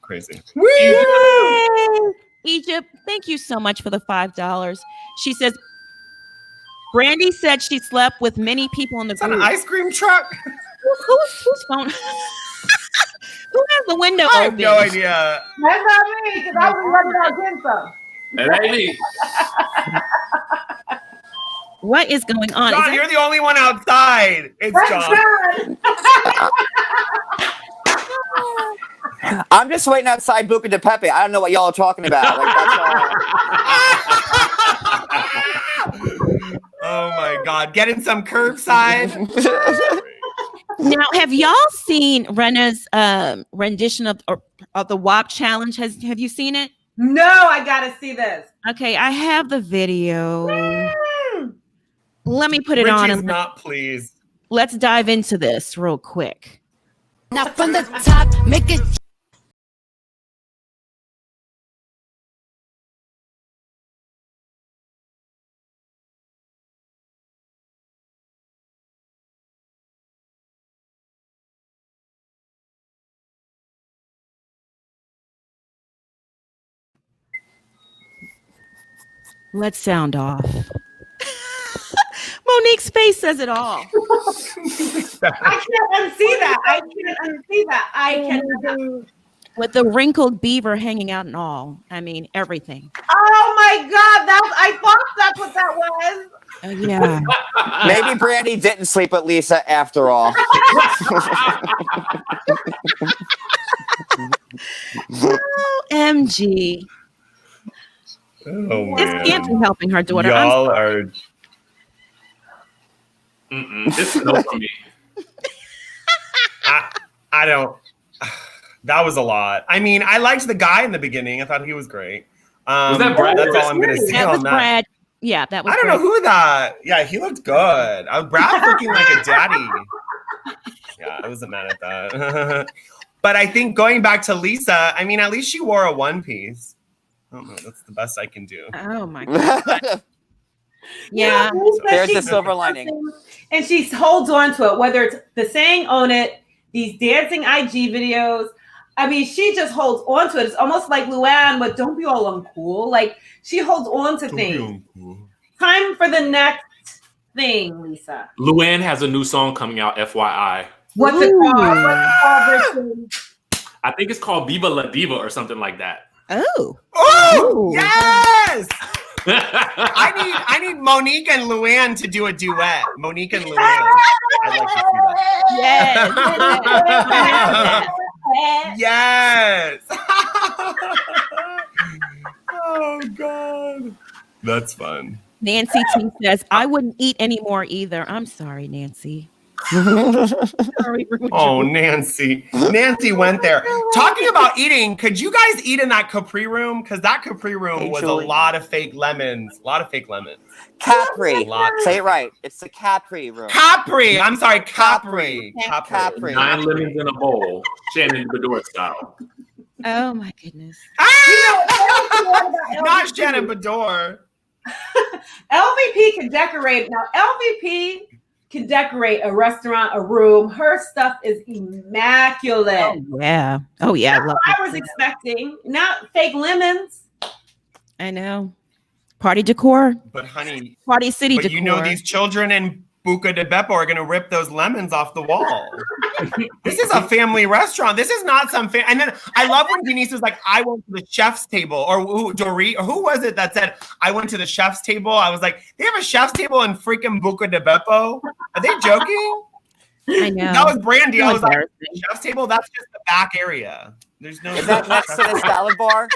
Crazy. Yay! Egypt, thank you so much for the $5. She says, Brandi said she slept with many people in the It's an group. ice cream truck. Whose phone? Who has the window I have open? no idea. That's not me, because I was running out getting some. That ain't me. What is going on? John, you're the only one outside. It's John. I'm just waiting outside Buca de Pepe. I don't know what y'all are talking about. Like, that's Oh my God. Getting some curbside. Now, have y'all seen Rena's rendition of the WAP challenge? Have you seen it? No, I gotta see this. Okay, I have the video. Let me put it Richie's on and not pleased. let's dive into this real quick. Now from the top, make it. Let's sound off. Monique's face says it all. I can't unsee that. I cannot. With the wrinkled beaver hanging out and all. I mean, everything. Oh my God, I thought that's what that was. Yeah. maybe Brandi didn't sleep with Lisa after all. OMG. Oh, This man. can't be helping her daughter. Y'all are. It's no for me. I don't. That was a lot. I mean, I liked the guy in the beginning. I thought he was great. Was that Brad? That's all I'm going to say That was on that. Brad. Yeah, that was I don't know who that. Yeah, he looked good. Brad's looking like a daddy. Yeah, I wasn't mad at that. But I think going back to Lisa, I mean, at least she wore a one piece. I don't know. That's the best I can do. Oh my God. Yeah. There's the silver lining. And she holds on to it, whether it's the saying "own it," these dancing IG videos. I mean, she just holds on to it. It's almost like Luann, but don't be all uncool. Like, she holds on to things. Time for the next thing, Lisa. Luann has a new song coming out, FYI. What's it called? What's it called, Richard? I think it's called Viva La Diva or something like that. Oh. Oh, yes. I need Monique and Luann to do a duet. Monique and Luann. I'd like to see that. Yes. Oh God. That's fun. Nancy T says, I wouldn't eat anymore either. I'm sorry, Nancy. Sorry, Oh, Nancy. Nancy went there. Talking about eating, could you guys eat in that Capri room? Because that Capri room was Julie. a lot of fake lemons. A lot of fake lemons. Capri. Say it right. It's the Capri room. Capri. I'm sorry, Capri. Capri. 9 lemons in a bowl, Shannon Bedore style. Oh my goodness. Not Shannon Bedore. LVP can decorate. Now, LVP can decorate a restaurant, a room. Her stuff is immaculate. Yeah. Oh yeah. That's what I was expecting. Not fake lemons. I know. Party decor. But honey, Party City but decor. you know these children in Buca de Beppo are going to rip those lemons off the wall. This is a family restaurant. This is not some And then I love when Denise was like, I went to the chef's table. Or Dorit, or who was it that said, I went to the chef's table? I was like, they have a chef's table in freaking Buca de Beppo? Are they joking? I know. That was Brandi. So I was like, chef's table? That's just the back area. There's no. Is that next to the salad bar?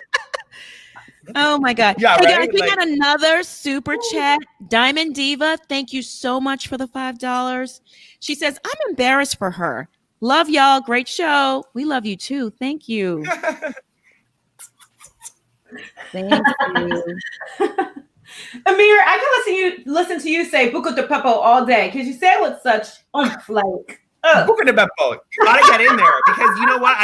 Oh my God. Yeah, hey right? guys, we Like- got another super chat. Diamond Diva, thank you so much for the $5. She says, I'm embarrassed for her. Love y'all. Great show. We love you too. Thank you. Thank you. Amir, I can listen to you say Buca de Beppo all day because you say it with such oomph, like. Buca de Beppo. You gotta get in there because you know what?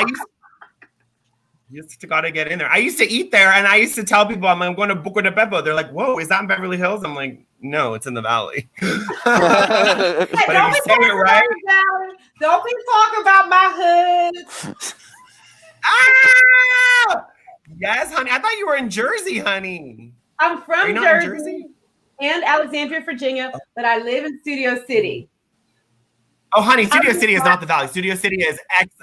You just gotta get in there. I used to eat there, and I used to tell people I'm going to Buca de Beppo. They're like, "Whoa, is that in Beverly Hills?" I'm like, "No, it's in the Valley." But if you say it right, don't be talking about my hood. ah, yes, honey. I thought you were in Jersey, honey. I'm Are from you not in Jersey and Alexandria, Virginia, but I live in Studio City. Oh, honey, Studio City is not the Valley. Studio City is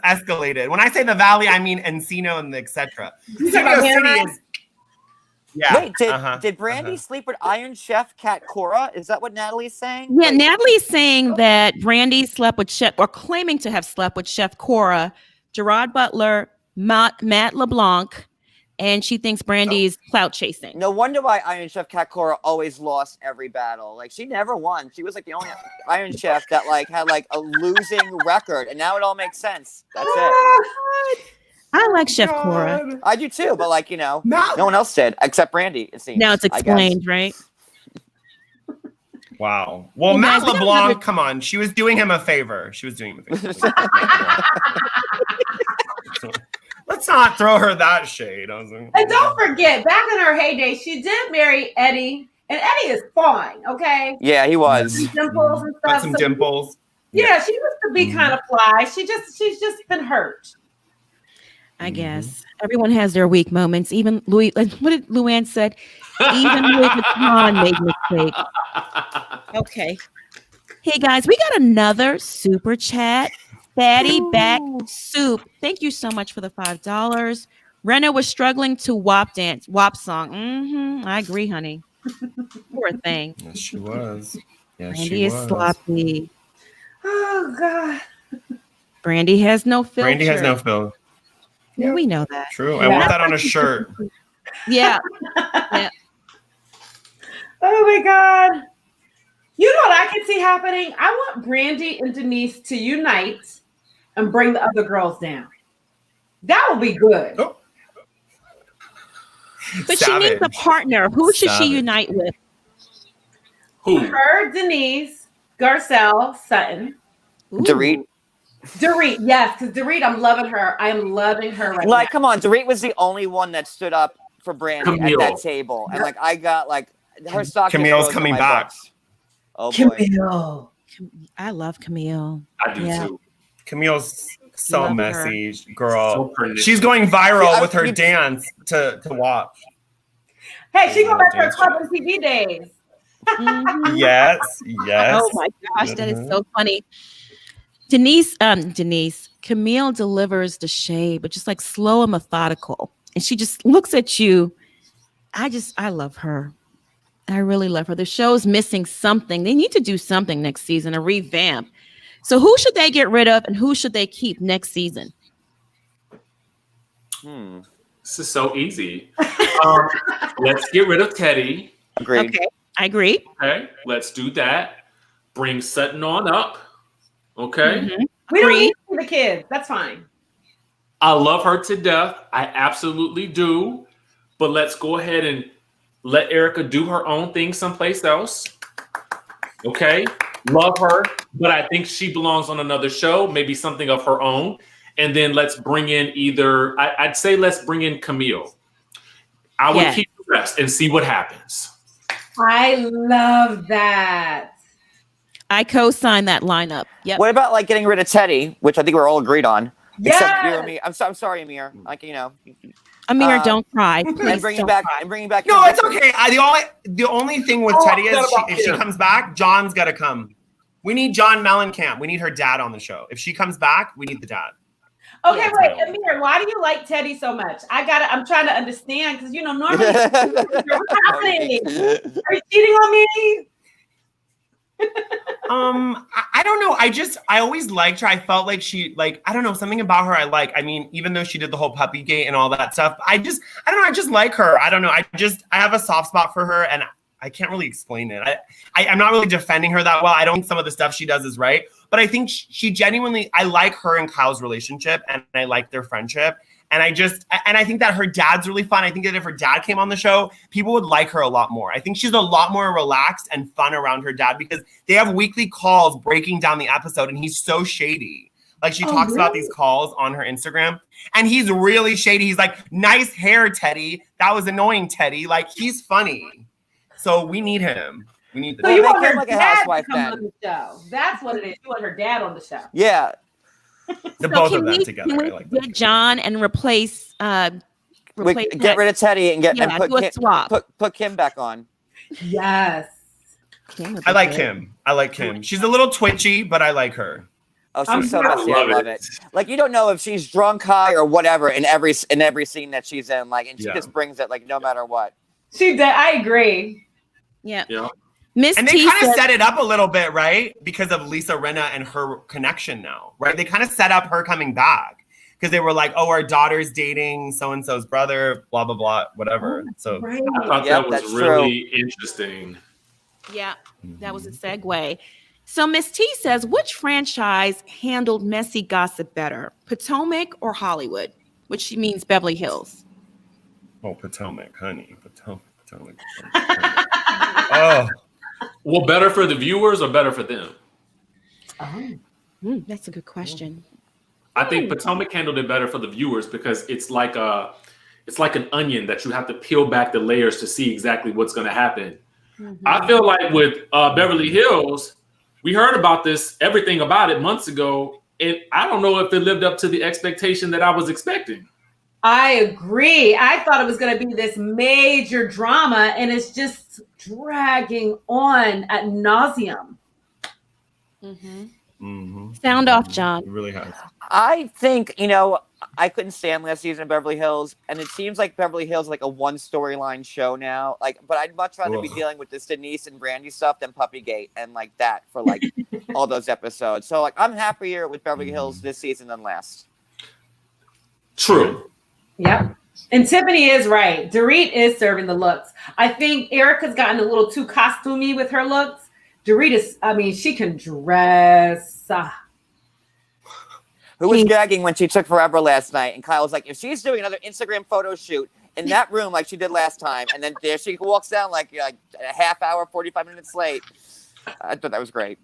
escalated. When I say the Valley, I mean Encino and etc. Studio City is. Yeah. Wait, did Brandi sleep with Iron Chef Kat Cora? Is that what Natalie's saying? Yeah, Natalie's saying that Brandi slept with Chef, or claiming to have slept with Chef Cora, Gerard Butler, Matt LeBlanc, and she thinks Brandy's clout chasing. No wonder why Iron Chef Kat Cora always lost every battle. Like, she never won. She was like the only Iron Chef that like had like a losing record, and now it all makes sense. That's it. I like Chef Cora. I do too, but like, you know, no one else did except Brandi, it seems. Now it's explained, right? Wow. Well, Hey, Matt guys, we got LeBlanc, another- come on. She was doing him a favor. Let's not throw her that shade. I was like, And don't forget, back in her heyday, she did marry Eddie, and Eddie is fine, okay? Yeah, he was. Dimples and got stuff. some so- dimples. Yeah, she used to be kind of fly. She's just been hurt. I guess everyone has their weak moments. Even Louis, like, what did Luann said? Even Louis Vuitton made mistakes. Okay. Hey guys, we got another super chat. Fatty Back Soup. Thank you so much for the $5. Rena was struggling to WAP song. I agree, honey. Poor thing. Yes, she was. Yes, Brandi she is was. sloppy. Oh God. Brandi has no filter. Brandi has no filter. Yeah, we know that. True. I want that on a shirt. Yeah. Oh my God. You know what I can see happening? I want Brandi and Denise to unite and bring the other girls down. That would be good. Oh. But she needs a partner. Who should she Savage. unite with? Who? Her, Denise, Garcelle, Sutton. Dorit. Dorit, yes, because Dorit, I'm loving her. I'm loving her right Like, now. come on, Dorit was the only one that stood up for Brandi Camille. at that table. And like, I got like her stock. Camille's just rose in coming my back. books. Oh boy. Camille. I love Camille. I do too. Camille's so Love messy, girl. So pretty. She's going viral Yeah, with her you- dance to watch. Hey, she go back to her club and TV days. Mhm. Yes, yes. Oh my gosh, that is so funny. Denise, Camille delivers the shade, but just like slow and methodical. and she just looks at you. I love her. I really love her. The show's missing something. They need to do something next season, a revamp. So who should they get rid of and who should they keep next season? This is so easy. Let's get rid of Teddi. Agreed. Okay, I agree. Okay, let's do that. Bring Sutton on up. Okay. Mm-hmm. We don't need the kids. That's fine. I love her to death. I absolutely do. But let's go ahead and let Erica do her own thing someplace else. Okay. Love her. But I think she belongs on another show, maybe something of her own. And then let's bring in I'd say let's bring in Camille. I would keep the rest and see what happens. I love that. I co-sign that lineup. Yep. What about like getting rid of Teddi, which I think we're all agreed on, Yes. except you and me. I'm sorry, Amir. Like Amir, don't cry. and Please bringing don't back cry. and bringing back. No, it's okay. The only thing with Teddi is if she comes back, John's got to come. We need John Mellencamp. We need her dad on the show. If she comes back, we need the dad. Okay, wait, Amir, why do you like Teddi so much? I'm trying to understand because normally what's happening? Are you cheating on me? I don't know. I always liked her. I felt like I don't know, something about her I like. I mean, even though she did the whole puppy gate and all that stuff, I don't know. I just like her. I don't know. I have a soft spot for her and I can't really explain it. I'm not really defending her that well. I don't think some of the stuff she does is right, but I think she genuinely, I like her and Kyle's relationship and I like their friendship. And I think that her dad's really fun. I think that if her dad came on the show, people would like her a lot more. I think she's a lot more relaxed and fun around her dad because they have weekly calls breaking down the episode and he's so shady. Like she talks about these calls on her Instagram and he's really shady. He's like, nice hair, Teddi. That was annoying, Teddi. Like he's funny. So we need him. We need the So you want her like a dad housewife to come then. on the show. That's what it is. You want her dad on the show. Yeah. Both of them together. Can we I like get John and replace Get rid of Teddi and do a swap. Put Kim back on. Yes. I like Kim. I like Kim. She's a little twitchy, but I like her. Oh, she's so messy. I love it. it. Like you don't know if she's drunk, high, or whatever in every scene that she's in. Like, and she just brings it like no matter what. She did. I agree. Yeah. And they T kind of says- set it up a little bit, right? Because of Lisa Rinna and her connection now, right? They kind of set up her coming back because they were like, oh, our daughter's dating so-and-so's brother, blah, blah, blah, whatever. So Right. I thought that was really interesting. Yeah, that was a segue. So Miss T says, which franchise handled messy gossip better, Potomac or Hollywood? Which she means Beverly Hills. Oh, Potomac, honey. Potomac. Oh. Well, better for the viewers or better for them? That's a good question. I think Potomac handled it better for the viewers because it's like an onion that you have to peel back the layers to see exactly what's going to happen. Mm-hmm. I feel like with Beverly Hills, we heard about everything about it months ago, and I don't know if it lived up to the expectation that I was expecting. I agree. I thought it was going to be this major drama, and it's just dragging on ad nauseum. Sound off, John. It really has. I think, I couldn't stand last season of Beverly Hills, and it seems like Beverly Hills is like a one storyline show now. But I'd much rather be dealing with this Denise and Brandi stuff than Puppygate and like that for like all those episodes. So like I'm happier with Beverly Hills this season than last. True. Yep. And Tiffany is right. Dorit is serving the looks. I think Erica's gotten a little too costumey with her looks. Dorit is, she can dress. Who was gagging when she took forever last night? And Kyle was like, if she's doing another Instagram photo shoot in that room like she did last time, and then there she walks down like a half hour, 45 minutes late. I thought that was great.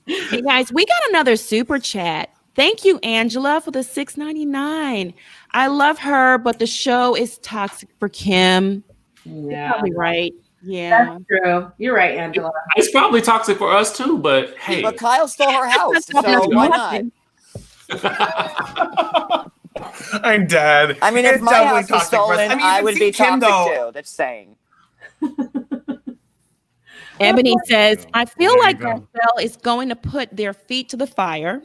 Hey guys, we got another super chat. Thank you, Angela, for the $6.99. I love her, but the show is toxic for Kim. Yeah. You're probably right. Yeah. That's true. You're right, Angela. It's probably toxic for us too, but hey. But Kyle stole her house, so why not? I'm dead. I mean, if my house was stolen, I would be toxic too. That's saying. Ebony says, I feel like Garcelle is going to put their feet to the fire.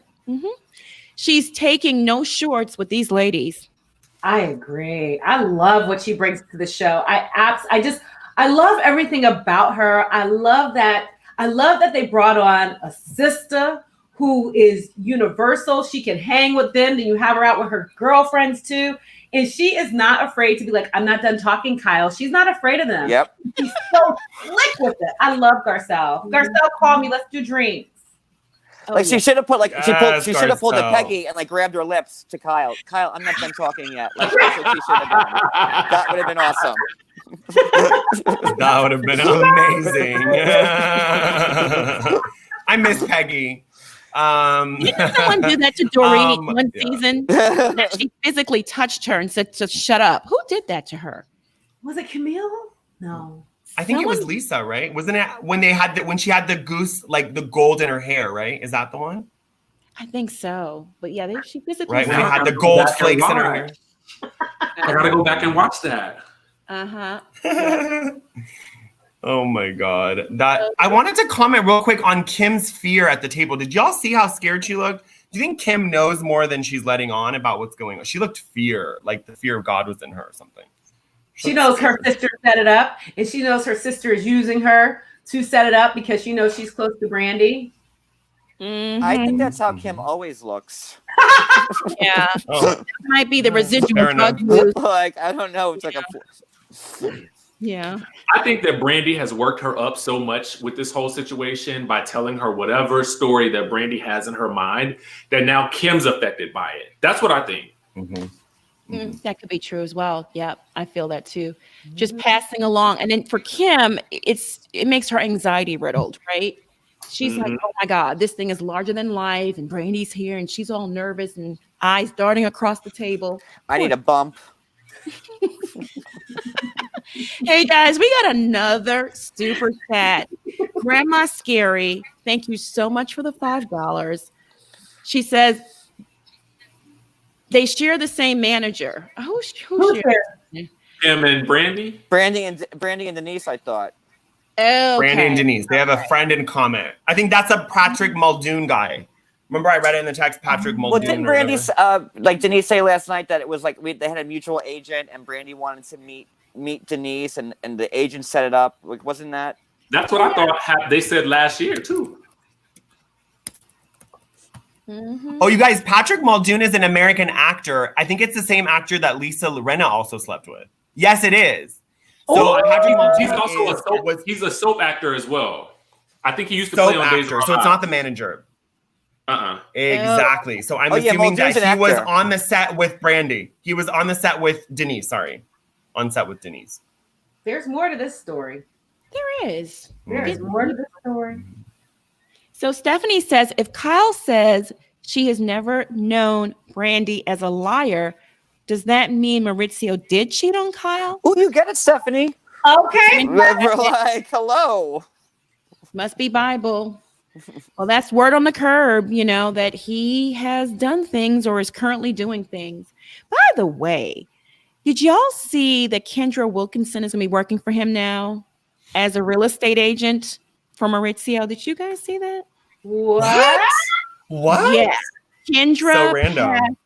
She's taking no shorts with these ladies. I agree. I love what she brings to the show. I love everything about her. I love that they brought on a sister who is universal. She can hang with them. Then you have her out with her girlfriends too. And she is not afraid to be like, I'm not done talking, Kyle. She's not afraid of them. Yep. She's so slick with it. I love Garcelle. Garcelle, call me. Let's do drinks. Like she should have put she should have pulled a Garcelle. Peggy and like grabbed her lips to Kyle. Kyle, I'm not done talking yet. Like that's what she should have done. That would have been awesome. That would have been amazing. I miss Peggy. Didn't someone do that to Dorit one season? That she physically touched her and said to shut up. Who did that to her? Was it Camille? No. I think it was Lisa, right? Wasn't it when she had the goose, like the gold in her hair, right? Is that the one? I think so. But yeah, she physically Right, when they had the gold flakes in her hair. I gotta go back and watch that. Oh my God. I wanted to comment real quick on Kim's fear at the table. Did y'all see how scared she looked? Do you think Kim knows more than she's letting on about what's going on? She looked like the fear of God was in her or something. She knows her sister set it up, and she knows her sister is using her to set it up because she knows she's close to Brandi. I think that's how Kim always looks. Yeah. That might be the residual Fair drug enough. use. Like, I don't know. It's like Yeah. I think that Brandi has worked her up so much with this whole situation by telling her whatever story that Brandi has in her mind that now Kim's affected by it. That's what I think. That could be true as well. Yeah, I feel that too. Just passing along. And then for Kim, it makes her anxiety riddled, right? She's like, oh my God, this thing is larger than life. And Brandi's here and she's all nervous and eyes darting across the table. I need a bump. Hey guys, we got another super chat. Grandma Scary, thank you so much for the $5. She says they share the same manager. Who shares? Him and Brandi? Brandi and Denise, I thought. Okay. Brandi and Denise. They have a friend in common. I think that's a Patrick Muldoon guy. Remember I read it in the text, Patrick Muldoon. Well, didn't Brandi, like Denise say last night that it was like they had a mutual agent and Brandi wanted to meet Denise and the agent set it up. Like, wasn't that? That's what I thought they said last year too. Oh, you guys, Patrick Muldoon is an American actor. I think it's the same actor that Lisa Rinna also slept with. Yes, it is. So Patrick Muldoon He's also he's a soap actor as well. I think he used to play on Days of Our so it's Lives. not the manager. Exactly. So I'm assuming Muldoon's that an he was actor. on the set with Brandi. He was on the set with Denise. Sorry, on set with Denise. There's more to this story. There is. There's more to this story. So Stephanie says, if Kyle says she has never known Brandi as a liar, does that mean Maurizio did cheat on Kyle? Oh, you get it, Stephanie. Okay. We're like, hello. Must be Bible. Well, that's word on the curb, that he has done things or is currently doing things. By the way, did y'all see that Kendra Wilkinson is going to be working for him now as a real estate agent for Maurizio? Did you guys see that? What? What? Yeah. Kendra. So random.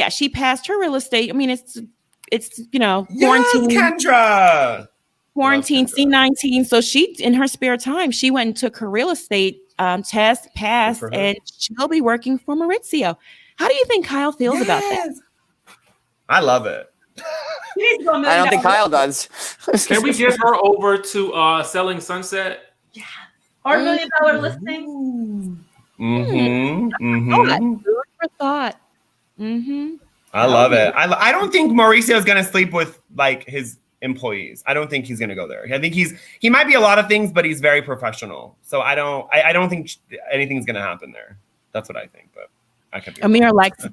She passed her real estate. I mean, it's Yes, quarantine. Kendra. Quarantine C19. So she, in her spare time, she went and took her real estate test, passed, and she'll be working for Maurizio. How do you think Kyle feels about that? I love it. I don't think Kyle does. Can we get her over to Selling Sunset? Or $1 million listing? Food for thought. I love it. I don't think Mauricio is going to sleep with like his employees. I don't think he's going to go there. I think he might be a lot of things, but he's very professional. So I don't think anything's going to happen there. That's what I think, but I could be Amir likes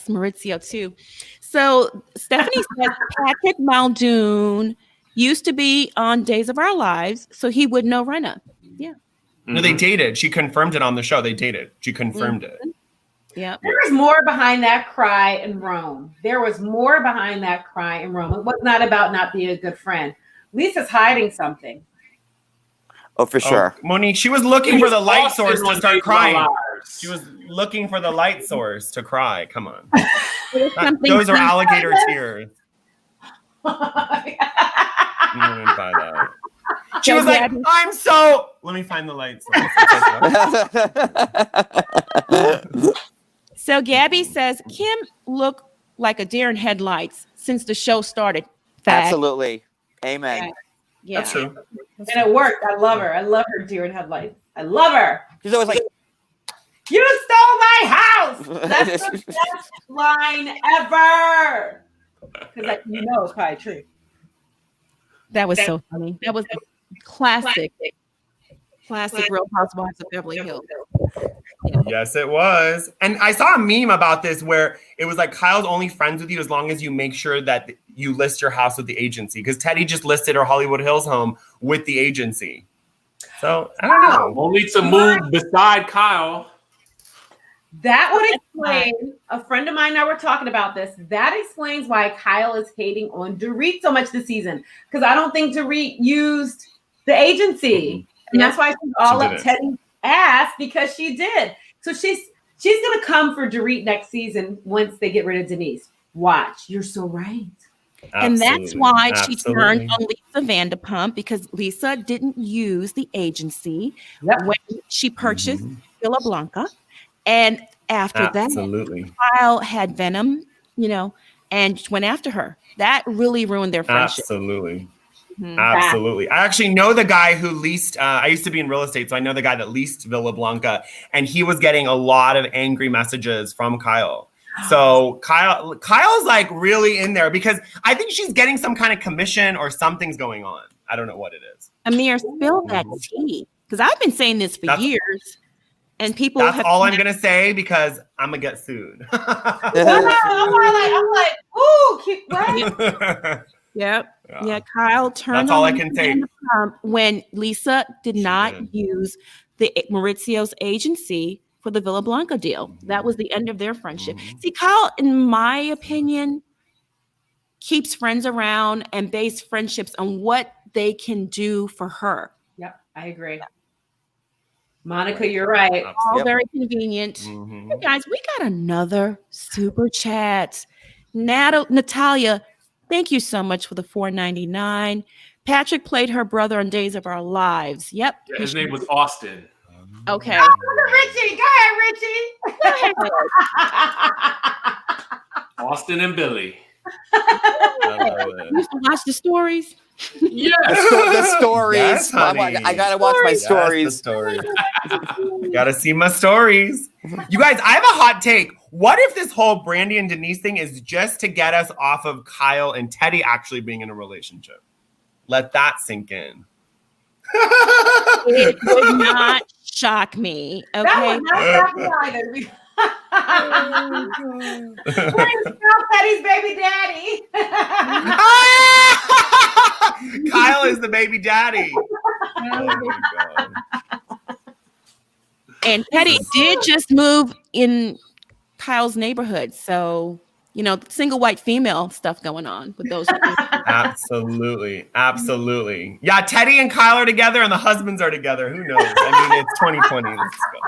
Maurizio too. So Stephanie said Patrick Muldoon used to be on Days of Our Lives, so he would know Renna. Yeah. No, they dated. She confirmed it on the show. They dated. She confirmed it. Yeah. There was more behind that cry in Rome. There was more behind that cry in Rome. It was not about not being a good friend. Lisa's hiding something. Oh, for sure. Monique, she was looking for the light source to start crying. She was looking for the light source to cry. Come on. Something Those are alligator tears. I wouldn't buy that. She was like, I'm so... Let me find the light source. So Gabby says, Kim looked like a deer in headlights since the show started. Fact. Absolutely. Amen. Yeah. That's true. And it worked. I love her. I love her deer in headlights. I love her. She's always like, You stole my house. That's the best line ever. Because it's probably true. That was so funny. That was classic Real Housewives of Beverly Hills. Yes, it was. And I saw a meme about this where it was like, Kyle's only friends with you as long as you make sure that you list your house with the agency. Because Teddi just listed her Hollywood Hills home with the agency. So, I don't know. Only to move beside Kyle. That would explain, a friend of mine and I were talking about this. That explains why Kyle is hating on Dorit so much this season. Because I don't think Dorit used the agency. And that's why she's all up Teddi's ass, because she did. So she's going to come for Dorit next season once they get rid of Denise. Watch. You're so right. And that's why she turned on Lisa Vanderpump, because Lisa didn't use the agency when she purchased Villa Blanca. And after that, Kyle had venom, and went after her. That really ruined their friendship. Absolutely. Absolutely. I actually know the guy who leased, I used to be in real estate, so I know the guy that leased Villa Blanca, and he was getting a lot of angry messages from Kyle. So Kyle's like really in there because I think she's getting some kind of commission or something's going on. I don't know what it is. Amir, spill that tea, because I've been saying this for years. And people that's all I'm gonna say because I'm gonna get sued. I'm like, ooh, keep right. Yep. Yeah, Kyle turned. That's all I can say. When Lisa did not use the Maurizio's agency for the Villa Blanca deal. That was the end of their friendship. See, Kyle, in my opinion, keeps friends around and base friendships on what they can do for her. Yep, I agree. Monica, you're right. All very convenient. Hey guys, we got another super chat. Natalia, thank you so much for the $4.99. Patrick played her brother on Days of Our Lives. Yep. Yeah, his name was Austin. Okay. Richie, go ahead, Richie. Austin and Billy. You used to watch the stories? Yes. The stories. Yes, I gotta watch my stories. Gotta see my stories. You guys, I have a hot take. What if this whole Brandi and Denise thing is just to get us off of Kyle and Teddi actually being in a relationship? Let that sink in. It would not shock me. Okay. That would not shock me either. Teddi's baby daddy. Kyle is the baby daddy. Oh my God. And Teddi did just move in Kyle's neighborhood. So, single white female stuff going on with those. Absolutely. Absolutely. Yeah, Teddi and Kyle are together and the husbands are together. Who knows? I mean, it's 2020. Let's go.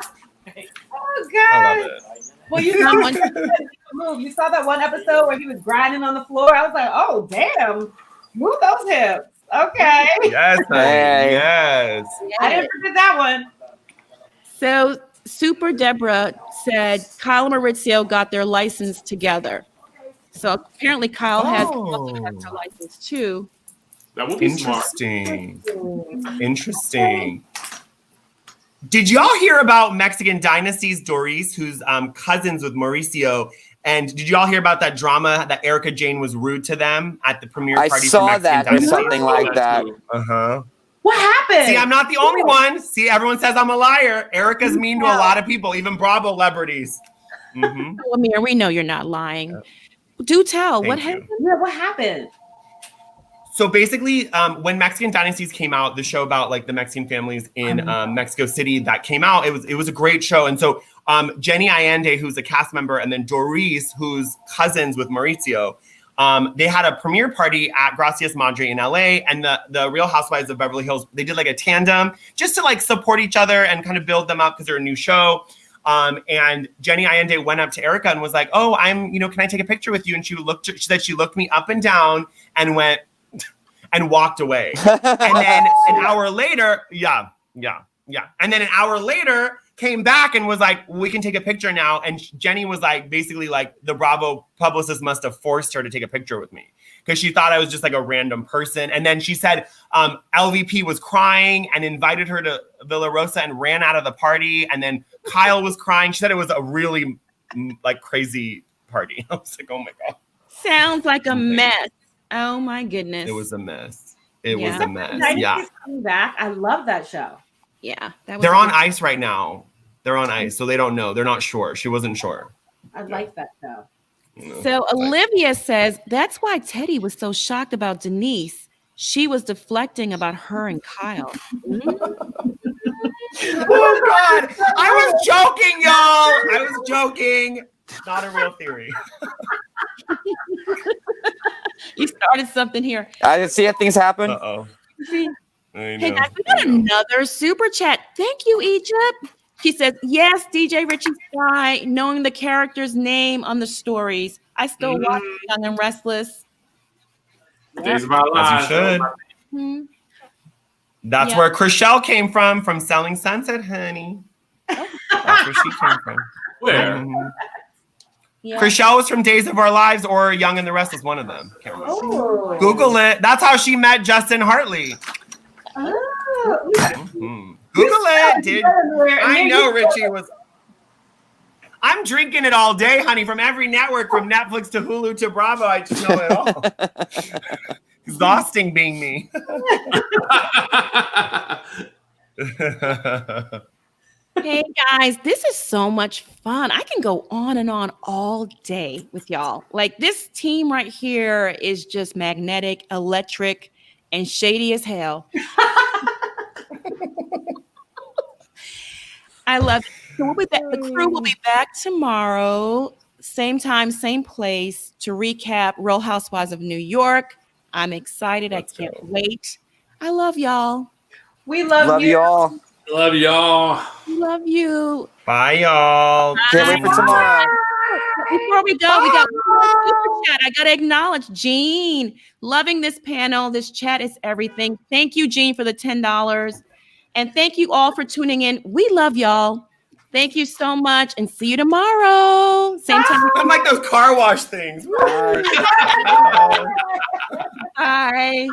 Oh, God. I love it. Well, you saw that one episode where he was grinding on the floor. I was like, oh, damn. Move those hips. Okay. Yes, honey. Yes. I didn't forget that one. So Super Deborah said Kyle and Maurizio got their license together. So apparently Kyle has a license too. That would be interesting. Interesting. Did y'all hear about Mexican Dynasty's Dorit, who's cousins with Mauricio? And did y'all hear about that drama that Erica Jane was rude to them at the premiere party? I saw that or something like that. What happened? See, I'm not the only one. See, everyone says I'm a liar. Erica's mean to a lot of people, even Bravo celebrities. Well, Amir, we know you're not lying. Do tell. What happened? Yeah, what happened? So basically, when Mexican Dynasties came out, the show about like the Mexican families in Mexico City that came out, it was a great show. And so Jenny Allende, who's a cast member, and then Doris, who's cousins with Mauricio, they had a premiere party at Gracias Madre in LA, and the Real Housewives of Beverly Hills, they did like a tandem just to like support each other and kind of build them up because they're a new show. And Jenny Allende went up to Erica and was like, "Oh, can I take a picture with you?" And she said she looked me up and down and went and walked away. And then an hour later, yeah. And then an hour later came back and was like, "We can take a picture now." And Jenny was like, basically like the Bravo publicist must have forced her to take a picture with me because she thought I was just like a random person. And then she said LVP was crying and invited her to Villa Rosa and ran out of the party. And then Kyle was crying. She said it was a really like crazy party. I was like, oh my God. Sounds like a mess. Oh my goodness. It was a mess. It was a mess. Yeah. Coming back. I love that show. Yeah. They're on ice right now. They're on ice, so they don't know. They're not sure. She wasn't sure. I like that show. So Olivia says that's why Teddi was so shocked about Denise. She was deflecting about her and Kyle. Oh God! I was joking, y'all. I was joking. Not a real theory. You started something here. I didn't see things happen. Uh-oh. Hey guys, we got another super chat. Thank you, Egypt. She says, yes, DJ Richie Sky, knowing the character's name on the stories. I still watch Young and Restless. Days of Our Lives. As you should. That's where Chriselle came from Selling Sunset, honey. That's where she came from. Where? Chriselle was from Days of Our Lives or Young and the Restless, one of them. Can't remember. Google it. That's how she met Justin Hartley. Google it. I know Richie was. I'm drinking it all day, honey, from every network, from Netflix to Hulu to Bravo. I just know it all. Exhausting being me. Hey guys, this is so much fun. I can go on and on all day with y'all. Like this team right here is just magnetic, electric, and shady as hell. I love it. So we'll be back. The crew will be back tomorrow, same time, same place, to recap Real Housewives of New York. I'm excited. I can't wait. I love y'all. We love you. Y'all. Love y'all. Love you. Bye, y'all. Can't wait for tomorrow. Before we go, we got one more super chat. I got to acknowledge Jean. Loving this panel. This chat is everything. Thank you, Jean, for the $10. And thank you all for tuning in. We love y'all. Thank you so much. And see you tomorrow. Same time. I'm like those car wash things. Bye.